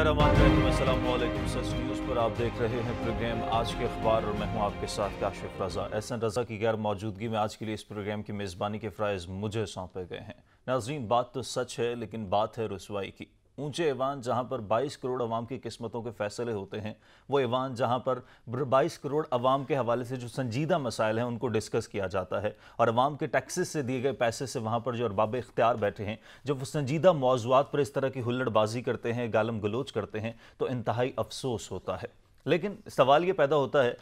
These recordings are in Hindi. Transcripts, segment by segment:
अस्सलामुअलैकुम। सच न्यूज़ पर आप देख रहे हैं प्रोग्राम आज के अखबार और मैं हूं आपके साथ काशिफ रजा। एहसन रजा की गैर मौजूदगी में आज के लिए इस प्रोग्राम की मेज़बानी के फ़राइज़ मुझे सौंपे गए हैं। नाज़रीन, बात तो सच है लेकिन बात है रुसवाई की। ऊंचे ऐवान जहां पर 22 करोड़ अवाम की किस्मतों के फैसले होते हैं, वो ऐवान जहां पर 22 करोड़ अवाम के हवाले से जो संजीदा मसाइल हैं उनको डिस्कस किया जाता है और अवाम के टैक्सेस से दिए गए पैसे से वहां पर जो अरबाब इख्तियार बैठे हैं, जब वो संजीदा मौज़ूआत पर इस तरह की हुल्लड़बाजी करते हैं, गालम गलोच करते हैं, तो इंतहाई अफसोस होता है। लेकिन सवाल ये पैदा होता है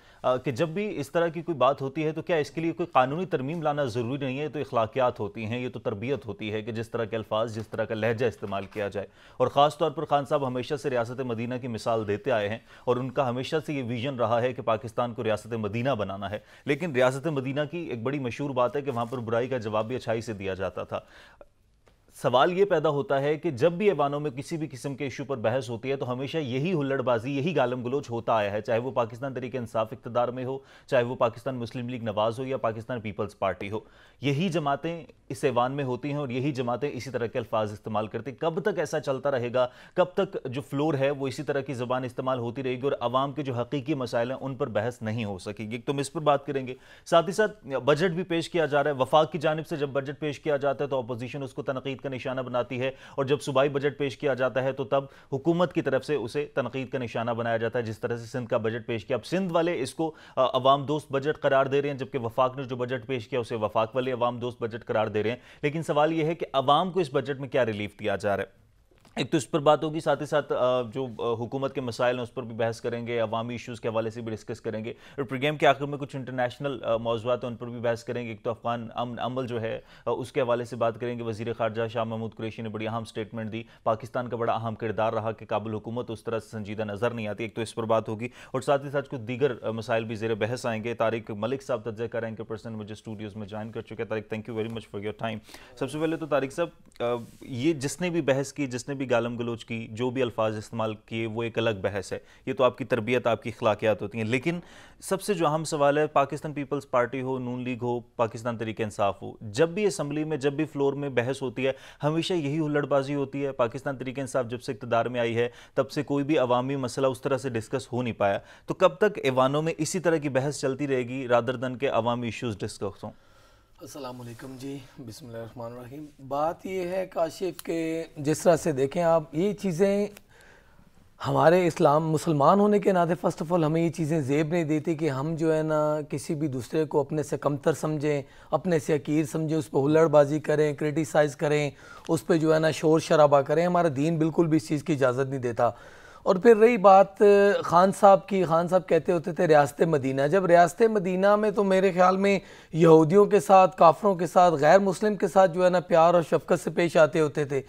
कि जब भी इस तरह की कोई बात होती है तो क्या इसके लिए कोई कानूनी तरमीम लाना ज़रूरी नहीं है? तो इखलाकियात होती हैं, ये तो तरबियत होती है कि जिस तरह के अल्फाज, जिस तरह का लहजा इस्तेमाल किया जाए। और ख़ास तौर पर खान साहब हमेशा से रियासत मदीना की मिसाल देते आए हैं और उनका हमेशा से ये विजन रहा है कि पाकिस्तान को रियासत मदीना बनाना है। लेकिन रियासत मदीना की एक बड़ी मशहूर बात है कि वहाँ पर बुराई का जवाब भी अच्छाई से दिया जाता था। सवाल ये पैदा होता है कि जब भी ऐवानों में किसी भी किस्म के इशू पर बहस होती है तो हमेशा यही हुल्लड़बाजी, यही गालम गलोच होता आया है, चाहे वो पाकिस्तान तहरीक इंसाफ इक़्तिदार में हो, चाहे वो पाकिस्तान मुस्लिम लीग नवाज हो या पाकिस्तान पीपल्स पार्टी हो। यही जमातें इस ऐवान में होती हैं और यही जमातें इसी तरह के अल्फाज इस्तेमाल करती। कब तक ऐसा चलता रहेगा? कब तक जो फ्लोर है वो इसी तरह की ज़बान इस्तेमाल होती रहेगी और अवाम के जो हकीकी मसाइल हैं उन पर बहस नहीं हो सकेगी? तो हम इस पर बात करेंगे। साथ ही साथ बजट भी पेश किया जा रहा है। वफाक की जानिब से जब बजट पेश किया जाता है तो अपोजिशन उसको तनकीद का निशाना बनाती है और जब सूबाई बजट पेश किया जाता है तो तब हुकूमत की तरफ से उसे तनकीद का निशाना बनाया जाता है। जिस तरह से सिंध का बजट पेश किया, अब सिंध वाले इसको अवाम दोस्त बजट करार दे रहे हैं, जबकि वफाक ने जो बजट पेश किया उसे वफाक वाले अवाम दोस्त बजट करार दे रहे हैं। लेकिन सवाल यह है कि अवाम को इस बजट में क्या रिलीफ दिया जा रहा है? एक तो इस पर बात होगी, साथ ही साथ जो हुकूमत के मसाइल हैं उस पर भी बहस करेंगे, अवामी इशूज़ के हवाले से भी डिस्कस करेंगे और प्रोग्राम के आखिर में कुछ इंटरनेशनल मौज़ूआत हैं उन पर भी बहस करेंगे। एक तो अफगान अमन अमल जो है उसके हवाले से बात करेंगे। वज़ीर ख़ारजा शाह महमूद कुरैशी ने बड़ी अहम स्टेटमेंट दी। पाकिस्तान का बड़ा अहम किरदार रहा कि काबुल हुकूमत उस तरह से संजीदा नज़र नहीं आती। एक तो इस पर बात होगी और साथ ही साथ कुछ दीगर मसाइल भी ज़ेर बहस आएंगे। तारिक मलिक साहब तजज़िया रैंकर पर्सन मुझे स्टूडियोज़ में ज्वाइन कर चुके हैं। Tariq, thank you very much for your time. सबसे पहले तो तारिक साहब, ये जिसने भी बहस की, जिसने भी गालम गलोच की, जो भी अल्फाज इस्तेमाल किए, वो एक अलग बहस है। ये तो आपकी तरबियत, आपकी अखलाकियात होती हैं। लेकिन सबसे जो अहम सवाल है, पाकिस्तान पीपल्स पार्टी हो, नून लीग हो, पाकिस्तान तहरीक इंसाफ हो, जब भी असम्बली में, जब भी फ्लोर में बहस होती है, हमेशा यही हुल्लड़बाजी होती है। पाकिस्तान तहरीक इंसाफ जब से इक़्तिदार में आई है तब से कोई भी अवामी मसला उस तरह से डिस्कस हो नहीं पाया। तो कब तक ऐवानों में इसी तरह की बहस चलती रहेगी रादर देन के अवामी इशूज़ डिस्कस हों? अस्सलाम वालेकुम जी, बिस्मिल्लाहिर्रहमानिर्रहीम। बात ये है काशिफ के जिस तरह से देखें आप, ये चीज़ें हमारे इस्लाम मुसलमान होने के नाते फ़र्स्ट ऑफ़ ऑल हमें ये चीज़ें ज़ेब नहीं देती कि हम जो है ना किसी भी दूसरे को अपने से कमतर समझें, अपने से हकीर समझें, उस पर हुल्लड़बाजी करें, क्रिटिसाइज़ करें, उस पर जो है ना शोर शराबा करें। हमारा दीन बिल्कुल भी इस चीज़ की इजाज़त नहीं देता। और फिर रही बात खान साहब की, खान साहब कहते होते थे रियासत मदीना। जब रियासत मदीना में तो मेरे ख्याल में यहूदियों के साथ, काफरों के साथ, गैर मुस्लिम के साथ जो है ना प्यार और शफकत से पेश आते होते थे।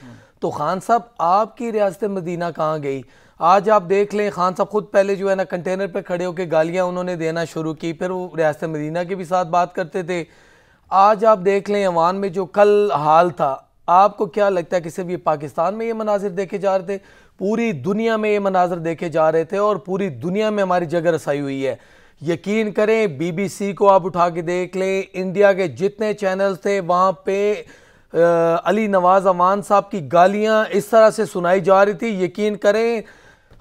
तो खान साहब आपकी रियासत मदीना कहाँ गई? आज आप देख लें, खान साहब खुद पहले जो है ना कंटेनर पर खड़े होकर गालियाँ उन्होंने देना शुरू की, फिर वो रियासत मदीना के भी साथ बात करते थे। आज आप देख लें अवान में जो कल हाल था, आपको क्या लगता है कि सिर्फ ये पाकिस्तान में ये मनाजिर देखे जा रहे थे? पूरी दुनिया में ये मनाजर देखे जा रहे थे और पूरी दुनिया में हमारी जगह रसाई हुई है। यकीन करें, BBC को आप उठा के देख लें, इंडिया के जितने चैनल्स थे वहाँ पे अली नवाज अमान साहब की गालियाँ इस तरह से सुनाई जा रही थी। यकीन करें,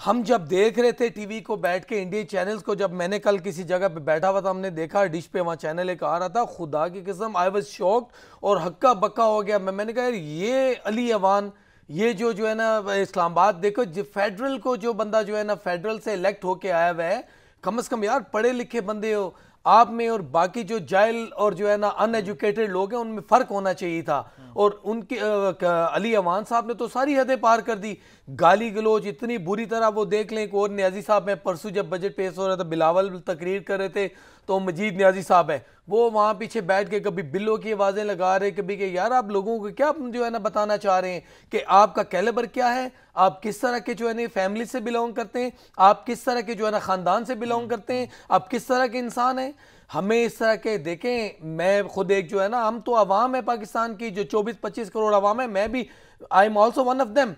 हम जब देख रहे थे टीवी को बैठ के इंडियन चैनल्स को, जब मैंने कल किसी जगह पे बैठा हुआ था, हमने देखा डिश पे वहाँ चैनल एक आ रहा था, खुदा की कसम आई वाज शॉक्ड और हक्का बक्का हो गया। मैंने कहा ये अली अवान, ये जो है ना इस्लामाबाद, देखो फेडरल को जो बंदा जो है ना फेडरल से इलेक्ट होके आया हुआ है, कम से कम यार पढ़े लिखे बंदे हो आप में, और बाकी जो जाहिल और जो है ना अनएजुकेटेड लोग हैं उनमें फ़र्क होना चाहिए था। और उनके अली अवान साहब ने तो सारी हदें पार कर दी। गाली गलोच इतनी बुरी तरह, वो देख लें। एक और न्याजी साहब, मैं परसों जब बजट पेश हो रहा था, बिलावल तकरीर कर रहे थे, तो मजीद न्याजी साहब है वो वहाँ पीछे बैठ के कभी बिल्लों की आवाज़ें लगा रहे, कभी कि यार आप लोगों को क्या जो है ना बताना चाह रहे हैं कि आपका कैलिबर क्या है, आप किस तरह के जो है ना फैमिली से बिलोंग करते हैं, आप किस तरह के जो है ना ख़ानदान से बिलोंग करते हैं, आप किस तरह के इंसान हैं। हमें इस तरह के देखें, मैं खुद एक जो है ना, हम तो अवाम है पाकिस्तान की जो 24-25 करोड़ अवाम है, मैं भी I am also one of them.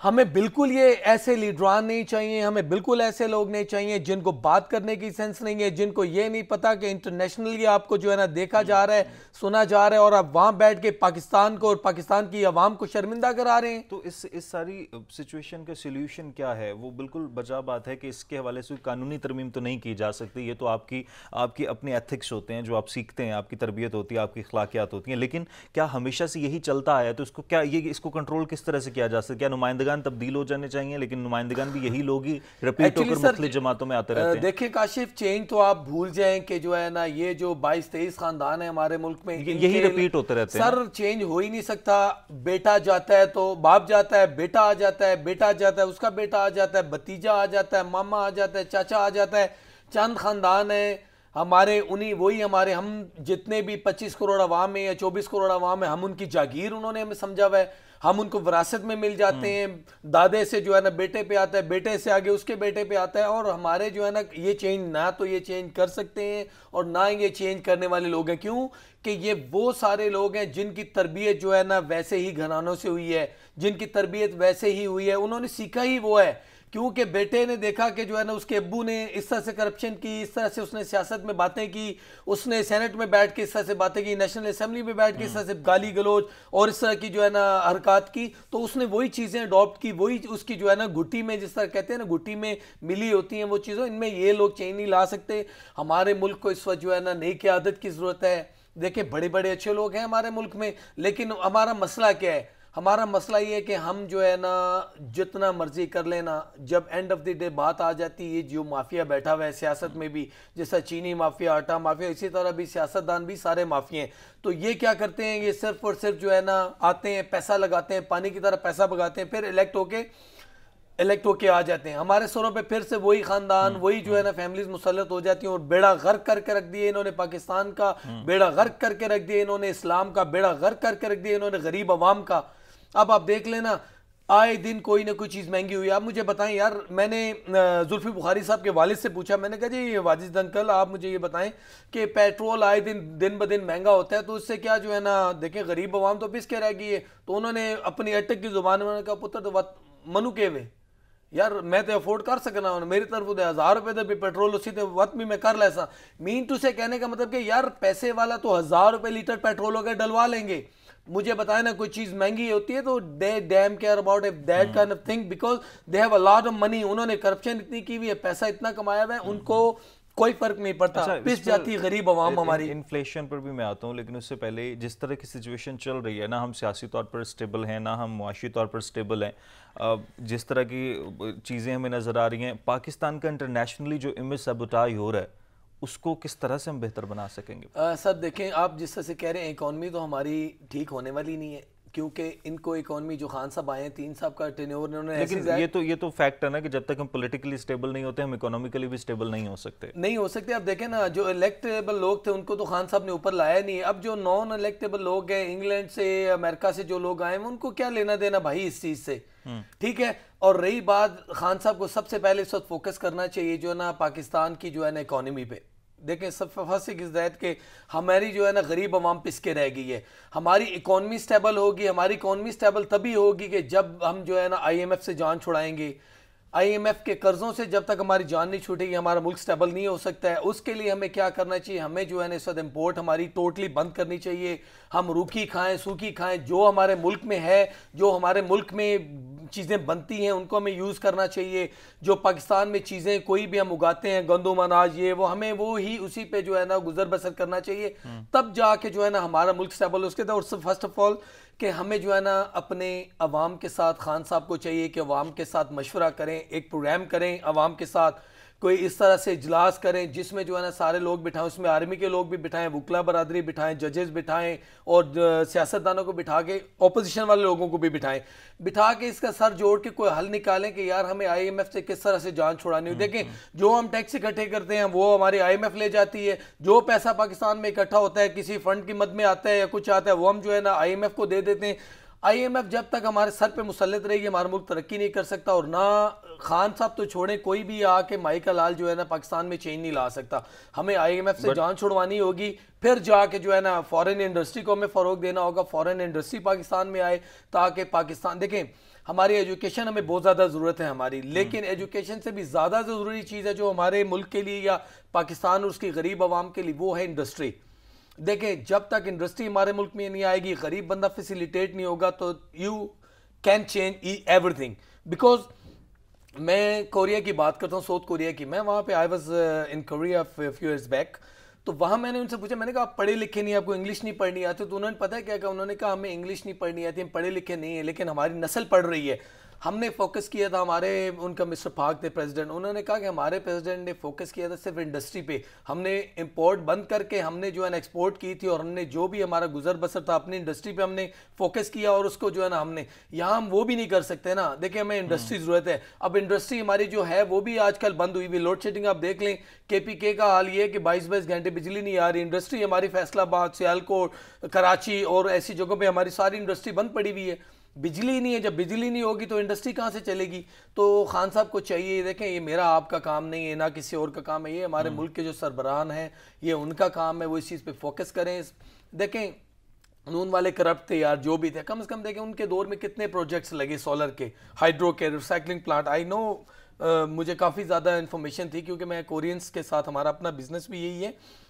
हमें बिल्कुल ये ऐसे लीडरान नहीं चाहिए, हमें बिल्कुल ऐसे लोग नहीं चाहिए जिनको बात करने की सेंस नहीं है, जिनको ये नहीं पता कि इंटरनेशनली आपको जो है ना देखा जा रहा है, सुना जा रहा है, और आप वहां बैठ के पाकिस्तान को और पाकिस्तान की आवाम को शर्मिंदा करा रहे हैं। तो इस सारी सिचुएशन का सोल्यूशन क्या है? वो बिल्कुल बजा बात है कि इसके हवाले से कानूनी तरमीम तो नहीं की जा सकती, ये तो आपकी आपकी अपने एथिक्स होते हैं जो आप सीखते हैं, आपकी तरबियत होती है, आपकी अखलाकियात होती हैं, लेकिन क्या हमेशा से यही चलता आया है? तो इसको क्या इसको कंट्रोल किस तरह से किया जा सकता है? क्या नुमाइंदगान तब्दील हो जाने चाहिए, लेकिन नुमाइंदगान भी यही लोग ही रिपीट होकर मुख्तलिफ जमातों में आते रहते हैं? देखिए काशिफ, चेंज तो आप भूल जाएं कि जो है ना ये जो 22-23 खानदान है हमारे मुल्क में, यही रिपीट होते रहते हैं। सर चेंज हो ही नहीं सकता। बेटा जाता है तो बाप जाता है, बेटा आ जाता है, बेटा आ जाता है, उसका बेटा आ जाता है, भतीजा आ जाता है, मामा आ जाता है, चाचा आ जाता है। चंद खानदान है हमारे, उन्हीं वही हमारे, हम जितने भी 25 करोड़ अवाम है या 24 करोड़ अवाम है, हम उनकी जागीर उन्होंने हमें समझा हुआ है, हम उनको विरासत में मिल जाते हैं। दादे से जो है ना बेटे पे आता है, बेटे से आगे उसके बेटे पे आता है, और हमारे जो है ना ये चेंज ना तो ये चेंज कर सकते हैं और ना ये चेंज करने वाले लोग हैं। क्यों कि ये वो सारे लोग हैं जिनकी तरबियत जो है ना वैसे ही घरानों से हुई है, जिनकी तरबियत वैसे ही हुई है, उन्होंने सीखा ही वो है। क्योंकि बेटे ने देखा कि जो है ना उसके अब्बू ने इस तरह से करप्शन की, इस तरह से उसने सियासत में बातें की, उसने सेनेट में बैठ के इस तरह से बातें की, नेशनल असेंबली में बैठ के इस तरह से गाली गलौज और इस तरह की जो है ना हरकत की, तो उसने वही चीज़ें अडॉप्ट की, वही उसकी जो है ना घुट्टी में, जिस तरह कहते हैं ना घुट्टी में मिली होती हैं वो चीज़ों, इनमें ये लोग चेंज नहीं ला सकते। हमारे मुल्क को इस वक्त जो है ना नई क़यादत की ज़रूरत है। देखिए बड़े बड़े अच्छे लोग हैं हमारे मुल्क में, लेकिन हमारा मसला क्या है? हमारा मसला ये है कि हम जो है ना जितना मर्जी कर लेना, जब एंड ऑफ द डे बात आ जाती है, जो माफिया बैठा हुआ है सियासत में भी, जैसा चीनी माफिया, आटा माफिया, इसी तरह भी सियासतदान भी सारे माफिया हैं। तो ये क्या करते हैं, ये सिर्फ और सिर्फ जो है ना आते हैं, पैसा लगाते हैं, पानी की तरह पैसा भगाते हैं, फिर इलेक्ट होके आ जाते हैं। हमारे सरों पे फिर से वही खानदान, वही जो है ना फैमिलीज मुसल्लत हो जाती हैं, और बेड़ा गर्क करके रख दिए इन्होंने, पाकिस्तान का बेड़ा गर्क करके रख दिया इन्होंने, इस्लाम का बेड़ा गर्क करके रख दिया इन्होंने, गरीब अवाम का। अब आप देख लेना, आए दिन कोई ना कोई चीज़ महंगी हुई। आप मुझे बताएं यार, मैंने जुल्फी बुखारी साहब के वालिद से पूछा, मैंने कहा जी वाजिद अंकल आप मुझे ये बताएं कि पेट्रोल आए दिन ब दिन महंगा होता है, तो उससे क्या जो है ना, देखें गरीब अवाम तो पिस के रह गई है। तो उन्होंने अपनी अटक की जुबान में कहा, पुत्र तो मनु के वे यार मैं तो अफोर्ड कर सकना, मेरी तरफ 1000 रुपए तो भी पेट्रोल उसी तो वक्त भी मैं कर लेसा। मीन टू से कहने का मतलब कि यार पैसे वाला तो 1000 रुपए लीटर पेट्रोल वगैरह डलवा लेंगे। मुझे बताया ना, कोई चीज महंगी होती है तो they damn care about that kind of thing, because they have a lot of money. उन्होंने करप्शन इतनी की हुई है, पैसा इतना कमाया हुआ है, उनको कोई फर्क नहीं पड़ता। अच्छा, पिस जाती गरीब अवाम हमारी। इन्फ्लेशन पर भी मैं आता हूँ, लेकिन उससे पहले जिस तरह की सिचुएशन चल रही है ना, हम सियासी तौर पर स्टेबल हैं ना हम मुआशी तौर पर स्टेबल हैं, जिस तरह की चीज़ें हमें नज़र आ रही हैं, पाकिस्तान का इंटरनेशनली जो इमेज सबुटाई हो रहा है उसको किस तरह से हम बेहतर बना सकेंगे? सर देखें, आप जिस तरह से कह रहे हैं इकॉनमी तो हमारी ठीक होने वाली नहीं है, क्योंकि इनको इकॉनमी जो खान साहब आए हैं 3 साल का टेन्योर इन्होंने, लेकिन ये तो फैक्ट है ना कि जब तक हम पॉलिटिकली स्टेबल नहीं होते हम इकोनॉमिकली भी स्टेबल नहीं हो सकते। आप देखें ना, जो इलेक्टेबल लोग थे उनको तो खान साहब ने ऊपर लाया नहीं है। अब जो नॉन इलेक्टेबल लोग हैं, इंग्लैंड से, अमेरिका से जो लोग आए हैं, उनको क्या लेना देना भाई इस चीज से, ठीक है। और रही बात, खान साहब को सबसे पहले इस वक्त फोकस करना चाहिए जो है ना पाकिस्तान की जो है ना इकोनॉमी पे। देखें सब फर्स्ट इस दैट के हमारी जो है ना गरीब अवाम पिस के रह गई है। हमारी इकॉनमी स्टेबल होगी, हमारी इकॉनमी स्टेबल तभी होगी कि जब हम जो है ना IMF से जान छुड़ाएंगे। IMF के कर्जों से जब तक हमारी जान नहीं छूटेगी हमारा मुल्क स्टेबल नहीं हो सकता है। उसके लिए हमें क्या करना चाहिए, हमें जो है ना इस वक्त इम्पोर्ट हमारी टोटली बंद करनी चाहिए। हम रूखी खाएं, सूखी खाएं, जो हमारे मुल्क में है, जो हमारे मुल्क में चीज़ें बनती हैं उनको हमें यूज़ करना चाहिए। जो पाकिस्तान में चीज़ें कोई भी हम उगाते हैं, गंदम अनाज ये वो, हमें वो ही उसी पे जो है ना गुजर बसर करना चाहिए, तब जाके जो है ना हमारा मुल्क स्टेबल हो। उसके बाद फर्स्ट ऑफ ऑल कि हमें जो है ना अपने अवाम के साथ, खान साहब को चाहिए कि अवाम के साथ मशवरा करें, एक प्रोग्राम करें अवाम के साथ, कोई इस तरह से इजलास करें जिसमें जो है ना सारे लोग बिठाएं, उसमें आर्मी के लोग भी बिठाएं, वकला बरादरी बिठाएं, जजेस बिठाएं, और सियासतदानों को बिठा के ऑपोजिशन वाले लोगों को भी बिठाएं, बिठा के इसका सर जोड़ के कोई हल निकालें कि यार हमें IMF से किस तरह से जान छुड़ानी हो। देखें जो हम टैक्स इकट्ठे करते हैं वो हमारी IMF ले जाती है, जो पैसा पाकिस्तान में इकट्ठा होता है किसी फंड की मद में आता है या कुछ आता है वो हम जो है ना IMF को दे देते हैं। IMF जब तक हमारे सर पे मुसल्लत रहेगी हमारा मुल्क तरक्की नहीं कर सकता, और ना खान साहब तो छोड़े, कोई भी आके माइका लाल जो है ना पाकिस्तान में चेंज नहीं ला सकता। हमें IMF से जान छुड़वानी होगी, फिर जाके जो है ना फॉरेन इंडस्ट्री को हमें फ़रोग देना होगा, फॉरेन इंडस्ट्री पाकिस्तान में आए ताकि पाकिस्तान, देखें हमारी एजुकेशन हमें बहुत ज़्यादा ज़रूरत है हमारी, लेकिन एजुकेशन से भी ज़्यादा ज़रूरी चीज़ है जो हमारे मुल्क के लिए या पाकिस्तान और उसकी गरीब आवाम के लिए, वो है इंडस्ट्री। देखें, जब तक इंडस्ट्री हमारे मुल्क में नहीं आएगी, गरीब बंदा फैसिलिटेट नहीं होगा, तो you can change everything. Because मैं कोरिया की बात करता हूँ, साउथ कोरिया की। मैं वहाँ पे I was in Korea few years back. तो वहाँ मैंने उनसे पूछा, मैंने कहा आप पढ़े लिखे नहीं, आपको इंग्लिश नहीं पढ़नी आती? तो उन्होंने पता है क्या कहा? उन्होंने कहा हमें इंग्लिश नहीं पढ़नी आती, हम पढ़े लिखे नहीं है, लेकिन हमारी नस्ल पढ़ रही है। हमने फोकस किया था, हमारे उनका मिस्टर पाक थे प्रेसिडेंट, उन्होंने कहा कि हमारे प्रेसिडेंट ने फोकस किया था सिर्फ इंडस्ट्री पे। हमने इंपोर्ट बंद करके हमने जो है ना एक्सपोर्ट की थी, और हमने जो भी हमारा गुजर बसर था अपनी इंडस्ट्री पे हमने फोकस किया, और उसको जो है ना हमने यहाँ हम वो भी नहीं कर सकते ना। देखिए, हमें इंडस्ट्री ज़रूरत है। अब इंडस्ट्री हमारी जो है वो भी आजकल बंद हुई हुई। लोड शेडिंग आप देख लें, KPK का हाल ये है कि 22-22 घंटे बिजली नहीं आ रही। इंडस्ट्री हमारी फैसलाबाद, सियालकोट, कराची और ऐसी जगहों पे हमारी सारी इंडस्ट्री बंद पड़ी हुई है, बिजली नहीं है। जब बिजली नहीं होगी तो इंडस्ट्री कहाँ से चलेगी? तो खान साहब को चाहिए, देखें ये मेरा आपका काम नहीं है, ना किसी और का काम है, ये हमारे मुल्क के जो सरबराहान हैं ये उनका काम है, वो इस चीज़ पे फोकस करें। देखें, नून वाले करप्ट थे यार, जो भी थे, कम से कम देखें उनके दौर में कितने प्रोजेक्ट्स लगे, सोलर के, हाइड्रो के, रिसाइकलिंग प्लांट। आई नो, मुझे काफ़ी ज़्यादा इन्फॉर्मेशन थी क्योंकि मैं कोरियंस के साथ, हमारा अपना बिजनेस भी यही है।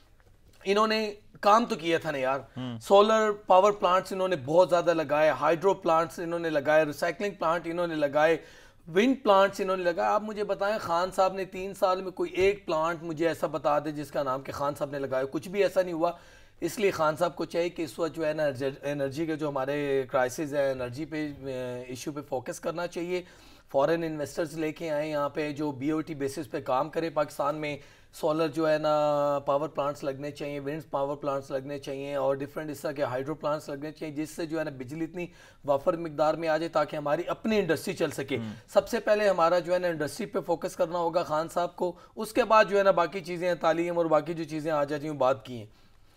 इन्होंने काम तो किया था ना यार। सोलर पावर प्लांट्स इन्होंने बहुत ज़्यादा लगाए, हाइड्रो प्लांट्स इन्होंने लगाए, रिसाइकलिंग प्लांट इन्होंने लगाए, विंड प्लांट्स इन्होंने लगाए। आप मुझे बताएं, खान साहब ने 3 साल में कोई एक प्लांट मुझे ऐसा बता दे जिसका नाम कि खान साहब ने लगाया? कुछ भी ऐसा नहीं हुआ। इसलिए खान साहब को चाहिए कि इस वक्त जो है ना एनर्जी के जो हमारे क्राइसिस है, एनर्जी पे इशू पे फोकस करना चाहिए। फॉरेन इन्वेस्टर्स लेके आए यहाँ पे जो BOT बेसिस पे काम करें पाकिस्तान में। सोलर जो है ना पावर प्लांट्स लगने चाहिए, विंड पावर प्लांट्स लगने चाहिए, और डिफरेंट इस तरह के हाइड्रो प्लांट्स लगने चाहिए, जिससे जो है ना बिजली इतनी वाफर मिकदार में आ जाए ताकि हमारी अपनी इंडस्ट्री चल सके। सबसे पहले हमारा जो है ना इंडस्ट्री पे फोकस करना होगा खान साहब को। उसके बाद जो है ना बाकी चीज़ें, तालीम और बाकी जो चीज़ें आ जाती हैं बात की हैं।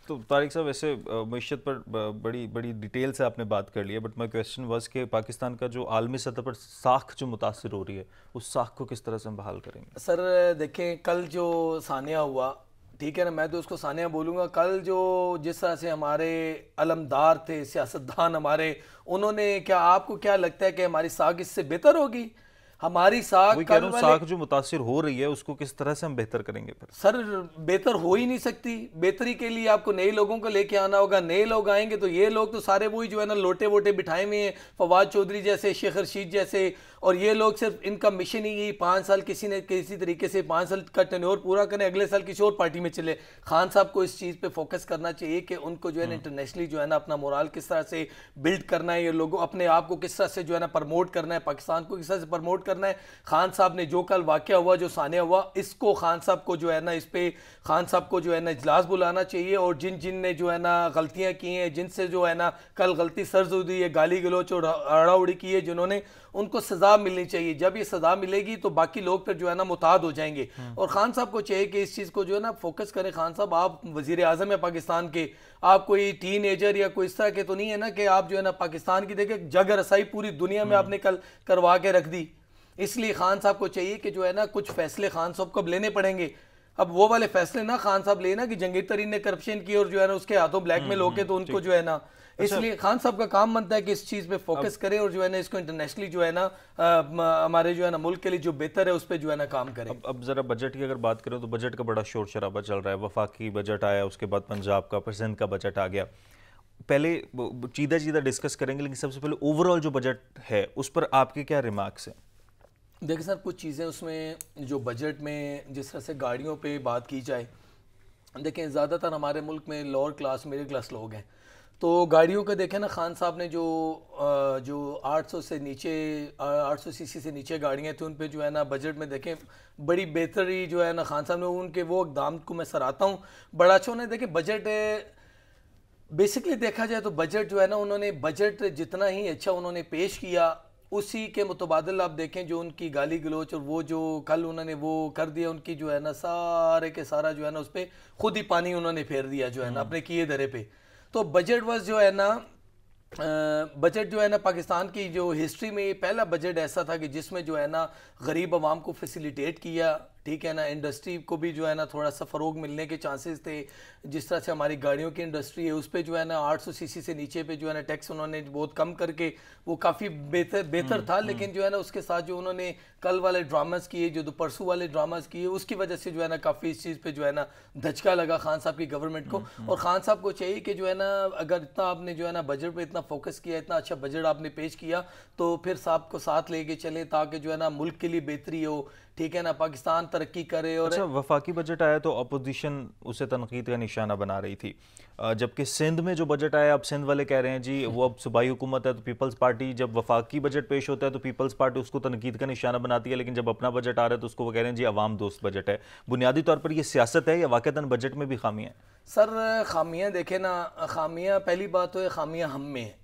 तो तारिक साहब, वैसे मईशत पर बड़ी बड़ी डिटेल से आपने बात कर ली है, बट माई क्वेश्चन वाज कि पाकिस्तान का जो आलमी सतह पर साख जो मुतासर हो रही है, उस साख को किस तरह से हम बहाल करेंगे? सर देखें, कल जो सानिया हुआ, ठीक है ना, मैं तो उसको सानिया बोलूँगा। कल जो जिस तरह से हमारे अलमदार थे, सियासतदान हमारे, उन्होंने, क्या आपको क्या लगता है कि हमारी साख इससे बेहतर होगी? हमारी साख, साख जो मुतासिर हो रही है उसको किस तरह से हम बेहतर करेंगे? फिर सर बेहतर हो ही नहीं सकती। बेहतरी के लिए आपको नए लोगों को लेके आना होगा। नए लोग आएंगे तो ये लोग तो सारे वही जो है ना लोटे वोटे बिठाए हुए हैं, फवाद चौधरी जैसे, शेख रशीद जैसे, और ये लोग सिर्फ इनका मिशन ही यही 5 साल किसी ने किसी तरीके से 5 साल का टेन्योर पूरा करें, अगले साल किसी और पार्टी में चले। खान साहब को इस चीज़ पे फोकस करना चाहिए कि उनको जो है ना इंटरनेशनली जो है ना अपना मोराल किस तरह से बिल्ड करना है, ये लोगों अपने आप को किस तरह से जो है ना प्रमोट करना है, पाकिस्तान को किस तरह से प्रमोट करना है। खान साहब ने जो कल वाकया हुआ, जो सानिया हुआ, इसको खान साहब को जो है ना, इस पे खान साहब को जो है ना इजलास बुलाना चाहिए, और जिन जिन ने जो है ना गलतियां की हैं, जिनसे जो है ना कल गलती सरजद हुई है, गाली गलोच और अड़ाउड़ी की है जिन्होंने, उनको सजा मिलनी चाहिए। जब ये सजा मिलेगी तो बाकी लोग फिर जो है ना मुताद हो जाएंगे। और खान साहब को चाहिए कि इस चीज़ को जो है ना फोकस करें। खान साहब, आप वजीर आजम है पाकिस्तान के, आप कोई टीन एजर या कोई इस तरह के तो नहीं है ना कि आप जो है ना पाकिस्तान की देखे जग रसाई पूरी दुनिया में आपने कल करवा के रख दी। इसलिए खान साहब को चाहिए कि जो है ना कुछ फैसले खान साहब को अब लेने पड़ेंगे। अब वो वाले फैसले ना खान साहब लेना कि जंगीर तरीन ने करप्शन की और जो है ना उसके हाथों ब्लैकमेल होके, तो उनको जो है ना, इसलिए खान साहब का काम बनता है कि इस चीज़ पे फोकस करें और जो है ना इसको इंटरनेशनली जो है ना हमारे जो है ना मुल्क के लिए जो बेहतर है उस पर जो है ना काम करें। अब ज़रा बजट की अगर बात करें तो बजट का बड़ा शोर शराबा चल रहा है। वफाकी बजट आया, उसके बाद पंजाब का, सिंध का बजट आ गया। पहले चीदा चीदा डिस्कस करेंगे, लेकिन सबसे पहले ओवरऑल जो बजट है उस पर आपके क्या रिमार्क्स हैं? देखिए सर, कुछ चीज़ें उसमें जो बजट में जिस तरह से गाड़ियों पे बात की जाए, देखें ज़्यादातर हमारे मुल्क में लोअर क्लास, मिडिल क्लास लोग हैं, तो गाड़ियों का देखें ना, खान साहब ने जो 800 से नीचे 800 सीसी से नीचे गाड़ियाँ थी उन पे जो है ना बजट में देखें बड़ी बेहतरी जो है ना खान साहब ने उनके वो इक़दाम को मैं सराहता हूँ, बड़ा अच्छा उन्हें। देखें बजट बेसिकली देखा जाए तो बजट जो है ना, उन्होंने बजट जितना ही अच्छा उन्होंने पेश किया, उसी के मुतबादिल आप देखें जो उनकी गाली गलोच और वो जो कल उन्होंने वो कर दिया, उनकी जो है ना सारे के सारा जो है ना उस पर खुद ही पानी उन्होंने फेर दिया जो है ना अपने किए धरे पे। तो बजट वाज जो है ना, बजट जो है ना पाकिस्तान की जो हिस्ट्री में ये पहला बजट ऐसा था कि जिसमें जो है ना गरीब आवाम को फैसिलिटेट किया, ठीक है ना, इंडस्ट्री को भी जो है ना थोड़ा सा फ़रोग मिलने के चांसेस थे। जिस तरह से हमारी गाड़ियों की इंडस्ट्री है उस पर जो है ना 800 सीसी से नीचे पे जो है ना टैक्स उन्होंने बहुत कम करके वो काफ़ी बेहतर था। लेकिन जो है ना उसके साथ जो उन्होंने कल वाले ड्रामास किए, जो परसों वाले ड्रामास किए, उसकी वजह से जो है ना काफ़ी इस चीज़ पे जो है ना धचका लगा खान साहब की गवर्नमेंट को। और खान साहब को चाहिए कि जो है ना अगर इतना आपने जो है ना बजट पे इतना फोकस किया, इतना अच्छा बजट आपने पेश किया, तो फिर साहब को साथ लेके चले ताकि जो है ना मुल्क के लिए बेहतरी हो, ठीक है ना, पाकिस्तान तरक्की करे। और अच्छा, वफाकी बजट आया तो अपोजिशन उसे तनकीद का निशाना बना रही थी, जबकि सिंध में जो बजट आया, अब सिंध वाले कह रहे हैं जी वो अब सूबाई हुकूमत है, तो पीपल्स पार्टी जब वफाकी बजट पेश होता है तो पीपल्स पार्टी उसको तनकीद का निशाना बनाती है, लेकिन जब अपना बजट आ रहा है तो उसको वो कह रहे हैं जी अवाम दोस्त बजट है। बुनियादी तौर पर ये सियासत है या वाकईतन बजट में भी खामियां हैं? सर खामियां देखे ना, खामियां पहली बात तो है खामियां हम में है,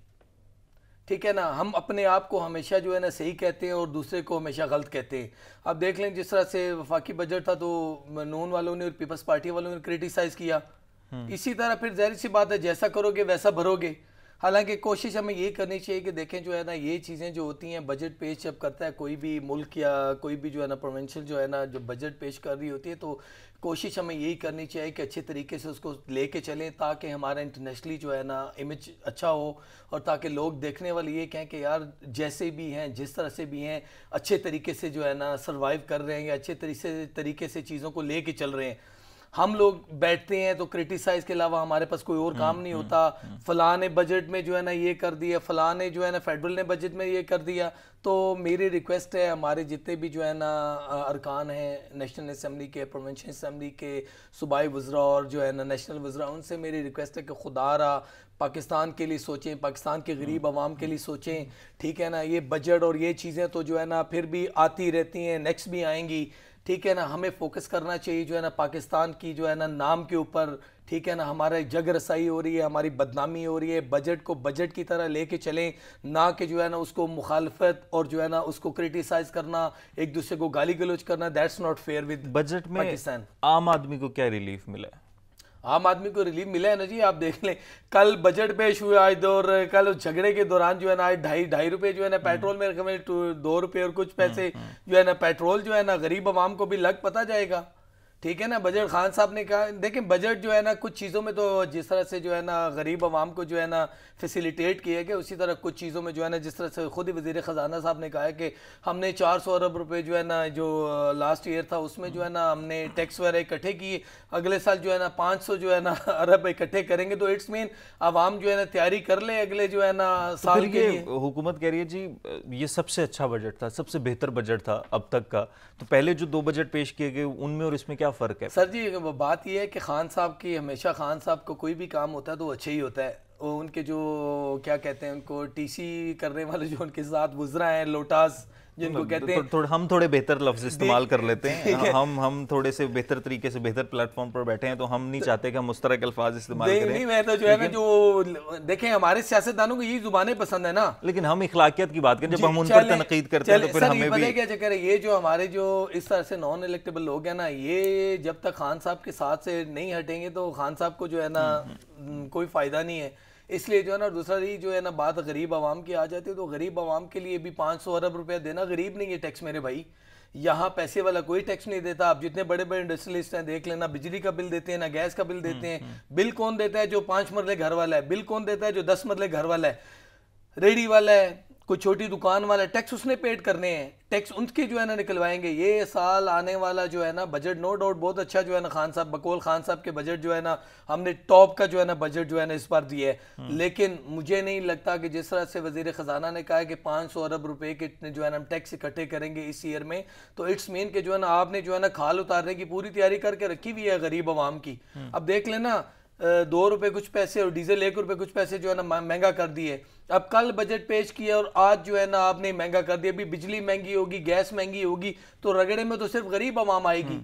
ठीक है ना। हम अपने आप को हमेशा जो है ना सही कहते हैं और दूसरे को हमेशा गलत कहते हैं। अब देख लें जिस तरह से वफाकी बजट था तो नून वालों ने और पीपल्स पार्टी वालों ने क्रिटिसाइज किया, इसी तरह फिर जाहिर सी बात है जैसा करोगे वैसा भरोगे। हालांकि कोशिश हमें ये करनी चाहिए कि देखें जो है ना ये चीज़ें जो होती हैं, बजट पेश जब करता है कोई भी मुल्क या कोई भी जो है ना प्रोविंशियल जो है ना जो बजट पेश कर रही होती है, तो कोशिश हमें यही करनी चाहिए कि अच्छे तरीके से उसको लेके चलें ताकि हमारा इंटरनेशनली जो है ना इमेज अच्छा हो, और ताकि लोग देखने वाले ये कहें कि यार जैसे भी हैं, जिस तरह से भी हैं, अच्छे तरीके से जो है ना सर्वाइव कर रहे हैं या अच्छे तरीके से चीज़ों को लेके चल रहे हैं। हम लोग बैठते हैं तो क्रिटिसाइज के अलावा हमारे पास कोई और काम नहीं होता। फलां ने बजट में जो है ना ये कर दिया, फलां ने जो है ना फेडरल ने बजट में ये कर दिया। तो मेरी रिक्वेस्ट है हमारे जितने भी जो है ना अरकान हैं नेशनल असम्बली के, प्रोविंशियल असम्बली के, सूबाई वज़रा और जो है ना नेशनल वज़रा, उनसे मेरी रिक्वेस्ट है कि खुदारा पाकिस्तान के लिए सोचें, पाकिस्तान के गरीब आवाम के लिए सोचें, ठीक है ना। ये बजट और ये चीज़ें तो जो है ना फिर भी आती रहती हैं, नेक्स्ट भी आएंगी, ठीक है ना। हमें फोकस करना चाहिए जो है ना पाकिस्तान की जो है ना नाम के ऊपर, ठीक है ना। हमारा जग रसाई हो रही है, हमारी बदनामी हो रही है, बजट को बजट की तरह लेके चलें, ना कि जो है ना उसको मुखालफत और जो है ना उसको क्रिटिसाइज करना, एक दूसरे को गाली गलौज करना, that's not fair with budget में पाकिस्तान। आम आदमी को क्या रिलीफ मिला है? आम आदमी को रिलीफ मिला है ना जी। आप देख लें कल बजट पेश हुआ आज, और कल झगड़े के दौरान जो है ना आज ढाई रुपए जो है ना पेट्रोल में रकम 2 रुपए और कुछ पैसे जो है ना पेट्रोल जो है ना गरीब आवाम को भी लग पता जाएगा, ठीक है ना। बजट खान साहब ने कहा, देखें बजट जो है ना कुछ चीज़ों में तो जिस तरह से जो है ना गरीब आवाम को जो है ना फैसिलिटेट किया गया, उसी तरह कुछ चीज़ों में जो है ना जिस तरह से खुद ही वज़ीर ख़जाना साहब ने कहा है कि हमने 400 अरब रुपए जो है ना जो लास्ट ईयर था उसमें जो है ना हमने टैक्स वगैरह इकट्ठे किए, अगले साल जो है ना 500 जो है ना अरब इकट्ठे करेंगे। तो इट्स मीन आवाम जो है ना तैयारी कर ले अगले जो है ना साल के लिए। हुकूमत कह रही है जी ये सबसे अच्छा बजट था, सबसे बेहतर बजट था अब तक का, तो पहले जो 2 बजट पेश किए गए उनमें और इसमें क्या फ़र्क है? सर जी बात यह है कि खान साहब की हमेशा, खान साहब को कोई भी काम होता है तो अच्छा ही होता है। वो उनके जो क्या कहते हैं उनको टीसी करने वाले जो उनके साथ गुजरा हैं, लोटास जिनको कहते हैं, हम थोड़े बेहतर लफ्ज इस्तेमाल कर लेते हैं। हम थोड़े से बेहतर तरीके से बेहतर प्लेटफॉर्म पर बैठे हैं, तो हम नहीं चाहते कि हम मुश्तरक अल्फाज इस्तेमाल करें। नहीं, मैं तो जो है ना जो देखें हमारे सियासतदानों को यही जुबानें पसंद है ना, लेकिन हम इखलाकियत की बात करें, जब हम उन पर तनकीद करते हैं तो फिर हमें भी क्या चक्कर है। ये जो हमारे जो इस तरह से नॉन इलेक्टेबल लोग हैं ना, ये जब तक खान साहब के साथ से नहीं हटेंगे तो खान साहब को जो है ना कोई फायदा नहीं है। इसलिए जो है ना दूसरा ही जो है ना बात गरीब आवाम की आ जाती है, तो गरीब आवाम के लिए भी 500 अरब रुपया देना गरीब नहीं है टैक्स मेरे भाई। यहाँ पैसे वाला कोई टैक्स नहीं देता। आप जितने बड़े बड़े इंडस्ट्रियलिस्ट हैं देख लेना, बिजली का बिल देते हैं ना गैस का बिल देते हैं। बिल कौन देता है? जो 5 मरले घर वाला है। बिल कौन देता है? जो 10 मरले घर वाला है, रेडी वाला है, कोई छोटी दुकान वाला, टैक्स उसने पेड करने हैं, टैक्स उनके जो है ना निकलवाएंगे। ये साल आने वाला जो है ना बजट नो डाउट बहुत अच्छा जो है ना खान साहब, बकौल खान साहब के बजट जो है ना हमने टॉप का जो है ना बजट जो है ना इस बार दिया है। लेकिन मुझे नहीं लगता कि जिस तरह से वजीर खजाना ने कहा है कि 500 अरब रुपए के जो है ना हम टैक्स इकट्ठे करेंगे इस ईयर में, तो इट्स मीन के जो है ना आपने जो है ना खाल उतारने की पूरी तैयारी करके रखी हुई है गरीब आवाम की। अब देख लेना 2 रुपए कुछ पैसे और डीजल 1 रुपए कुछ पैसे जो है ना महंगा कर दिए। अब कल बजट पेश किया और आज जो है ना आपने महंगा कर दिया। अभी बिजली महंगी होगी, गैस महंगी होगी, तो रगड़े में तो सिर्फ गरीब आवाम आएगी।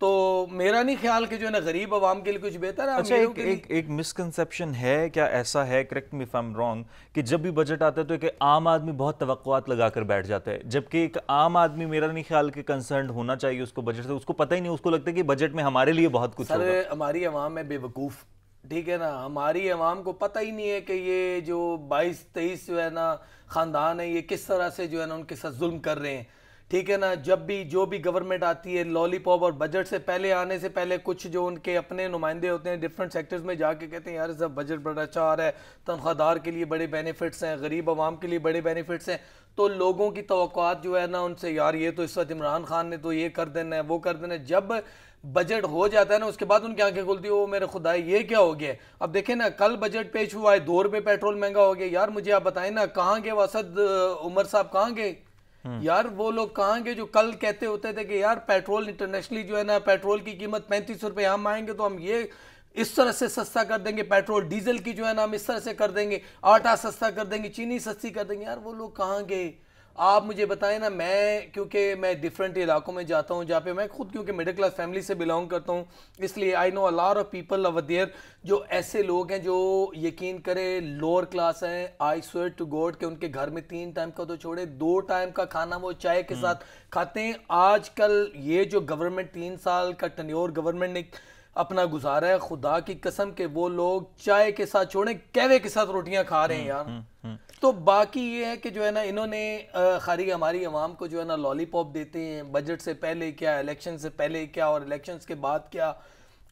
तो मेरा नहीं ख्याल कि जो है ना गरीब आवाम के लिए कुछ बेहतर है। अच्छा, एक मिसकंसेप्शन है, क्या ऐसा है, correct me if I am wrong, कि जब भी बजट आता है तो एक आम आदमी बहुत तवक्कुआत लगाकर बैठ जाता है, जबकि एक आम आदमी मेरा नहीं ख्याल कि कंसर्न होना चाहिए उसको बजट से। उसको पता ही नहीं, उसको लगता है कि बजट में हमारे लिए बहुत कुछ होगा। सर हमारी आवाम है बेवकूफ़, ठीक है ना। हमारी आवाम को पता ही नहीं है कि ये जो 22-23 जो है ना ख़ानदान है ये किस तरह से जो है ना उनके साथ जुल्म कर रहे हैं, ठीक है ना। जब भी जो भी गवर्नमेंट आती है लॉलीपॉप और बजट से पहले आने से पहले कुछ जो उनके अपने नुमाइंदे होते हैं डिफरेंट सेक्टर्स में जाके कहते हैं यार सब बजट बड़ा अच्छा आ रहा है, तनख्वाहदार के लिए बड़े बेनिफिट्स हैं, गरीब आवाम के लिए बड़े बेनिफिट्स हैं। तो लोगों की तवक्कुआत जो है ना उनसे, यार ये तो इस वक्त इमरान खान ने तो ये कर देना है वो कर देना है। जब बजट हो जाता है ना उसके बाद उनकी आंखें खुलती है, वो मेरे खुदा ये क्या हो गया। अब देखें ना कल बजट पेश हुआ है, 2 रुपये पेट्रोल महंगा हो गया। यार मुझे आप बताएं ना कहाँ गए वसद उमर साहब, कहाँ गए यार वो लोग, कहाँ गए जो कल कहते होते थे कि यार पेट्रोल इंटरनेशनली जो है ना पेट्रोल की कीमत 35 रुपये, हम आएंगे तो हम ये इस तरह से सस्ता कर देंगे, पेट्रोल डीजल की जो है ना हम इस तरह से कर देंगे, आटा सस्ता कर देंगे, चीनी सस्ती कर देंगे। यार वो लोग कहाँ गए आप मुझे बताएं ना। मैं क्योंकि मैं डिफरेंट इलाकों में जाता हूँ जहाँ पे मैं खुद क्योंकि मिडिल क्लास फैमिली से बिलोंग करता हूँ, इसलिए I know a lot of people over there जो ऐसे लोग हैं जो यकीन करें लोअर क्लास हैं। आई स्वेयर टू गॉड कि उनके घर में 3 टाइम का तो छोड़े 2 टाइम का खाना वो चाय के साथ खाते हैं। आजकल ये जो गवर्नमेंट 3 साल का टन्योर गवर्नमेंट ने अपना गुजारा है, खुदा की कसम के वो लोग चाय के साथ छोड़े कहवे के साथ रोटियां खा रहे हैं यार। तो बाकी ये है कि जो है ना इन्होंने खाली हमारी आवाम को जो है ना लॉलीपॉप देते हैं, बजट से पहले क्या, इलेक्शन से पहले क्या और इलेक्शन के बाद क्या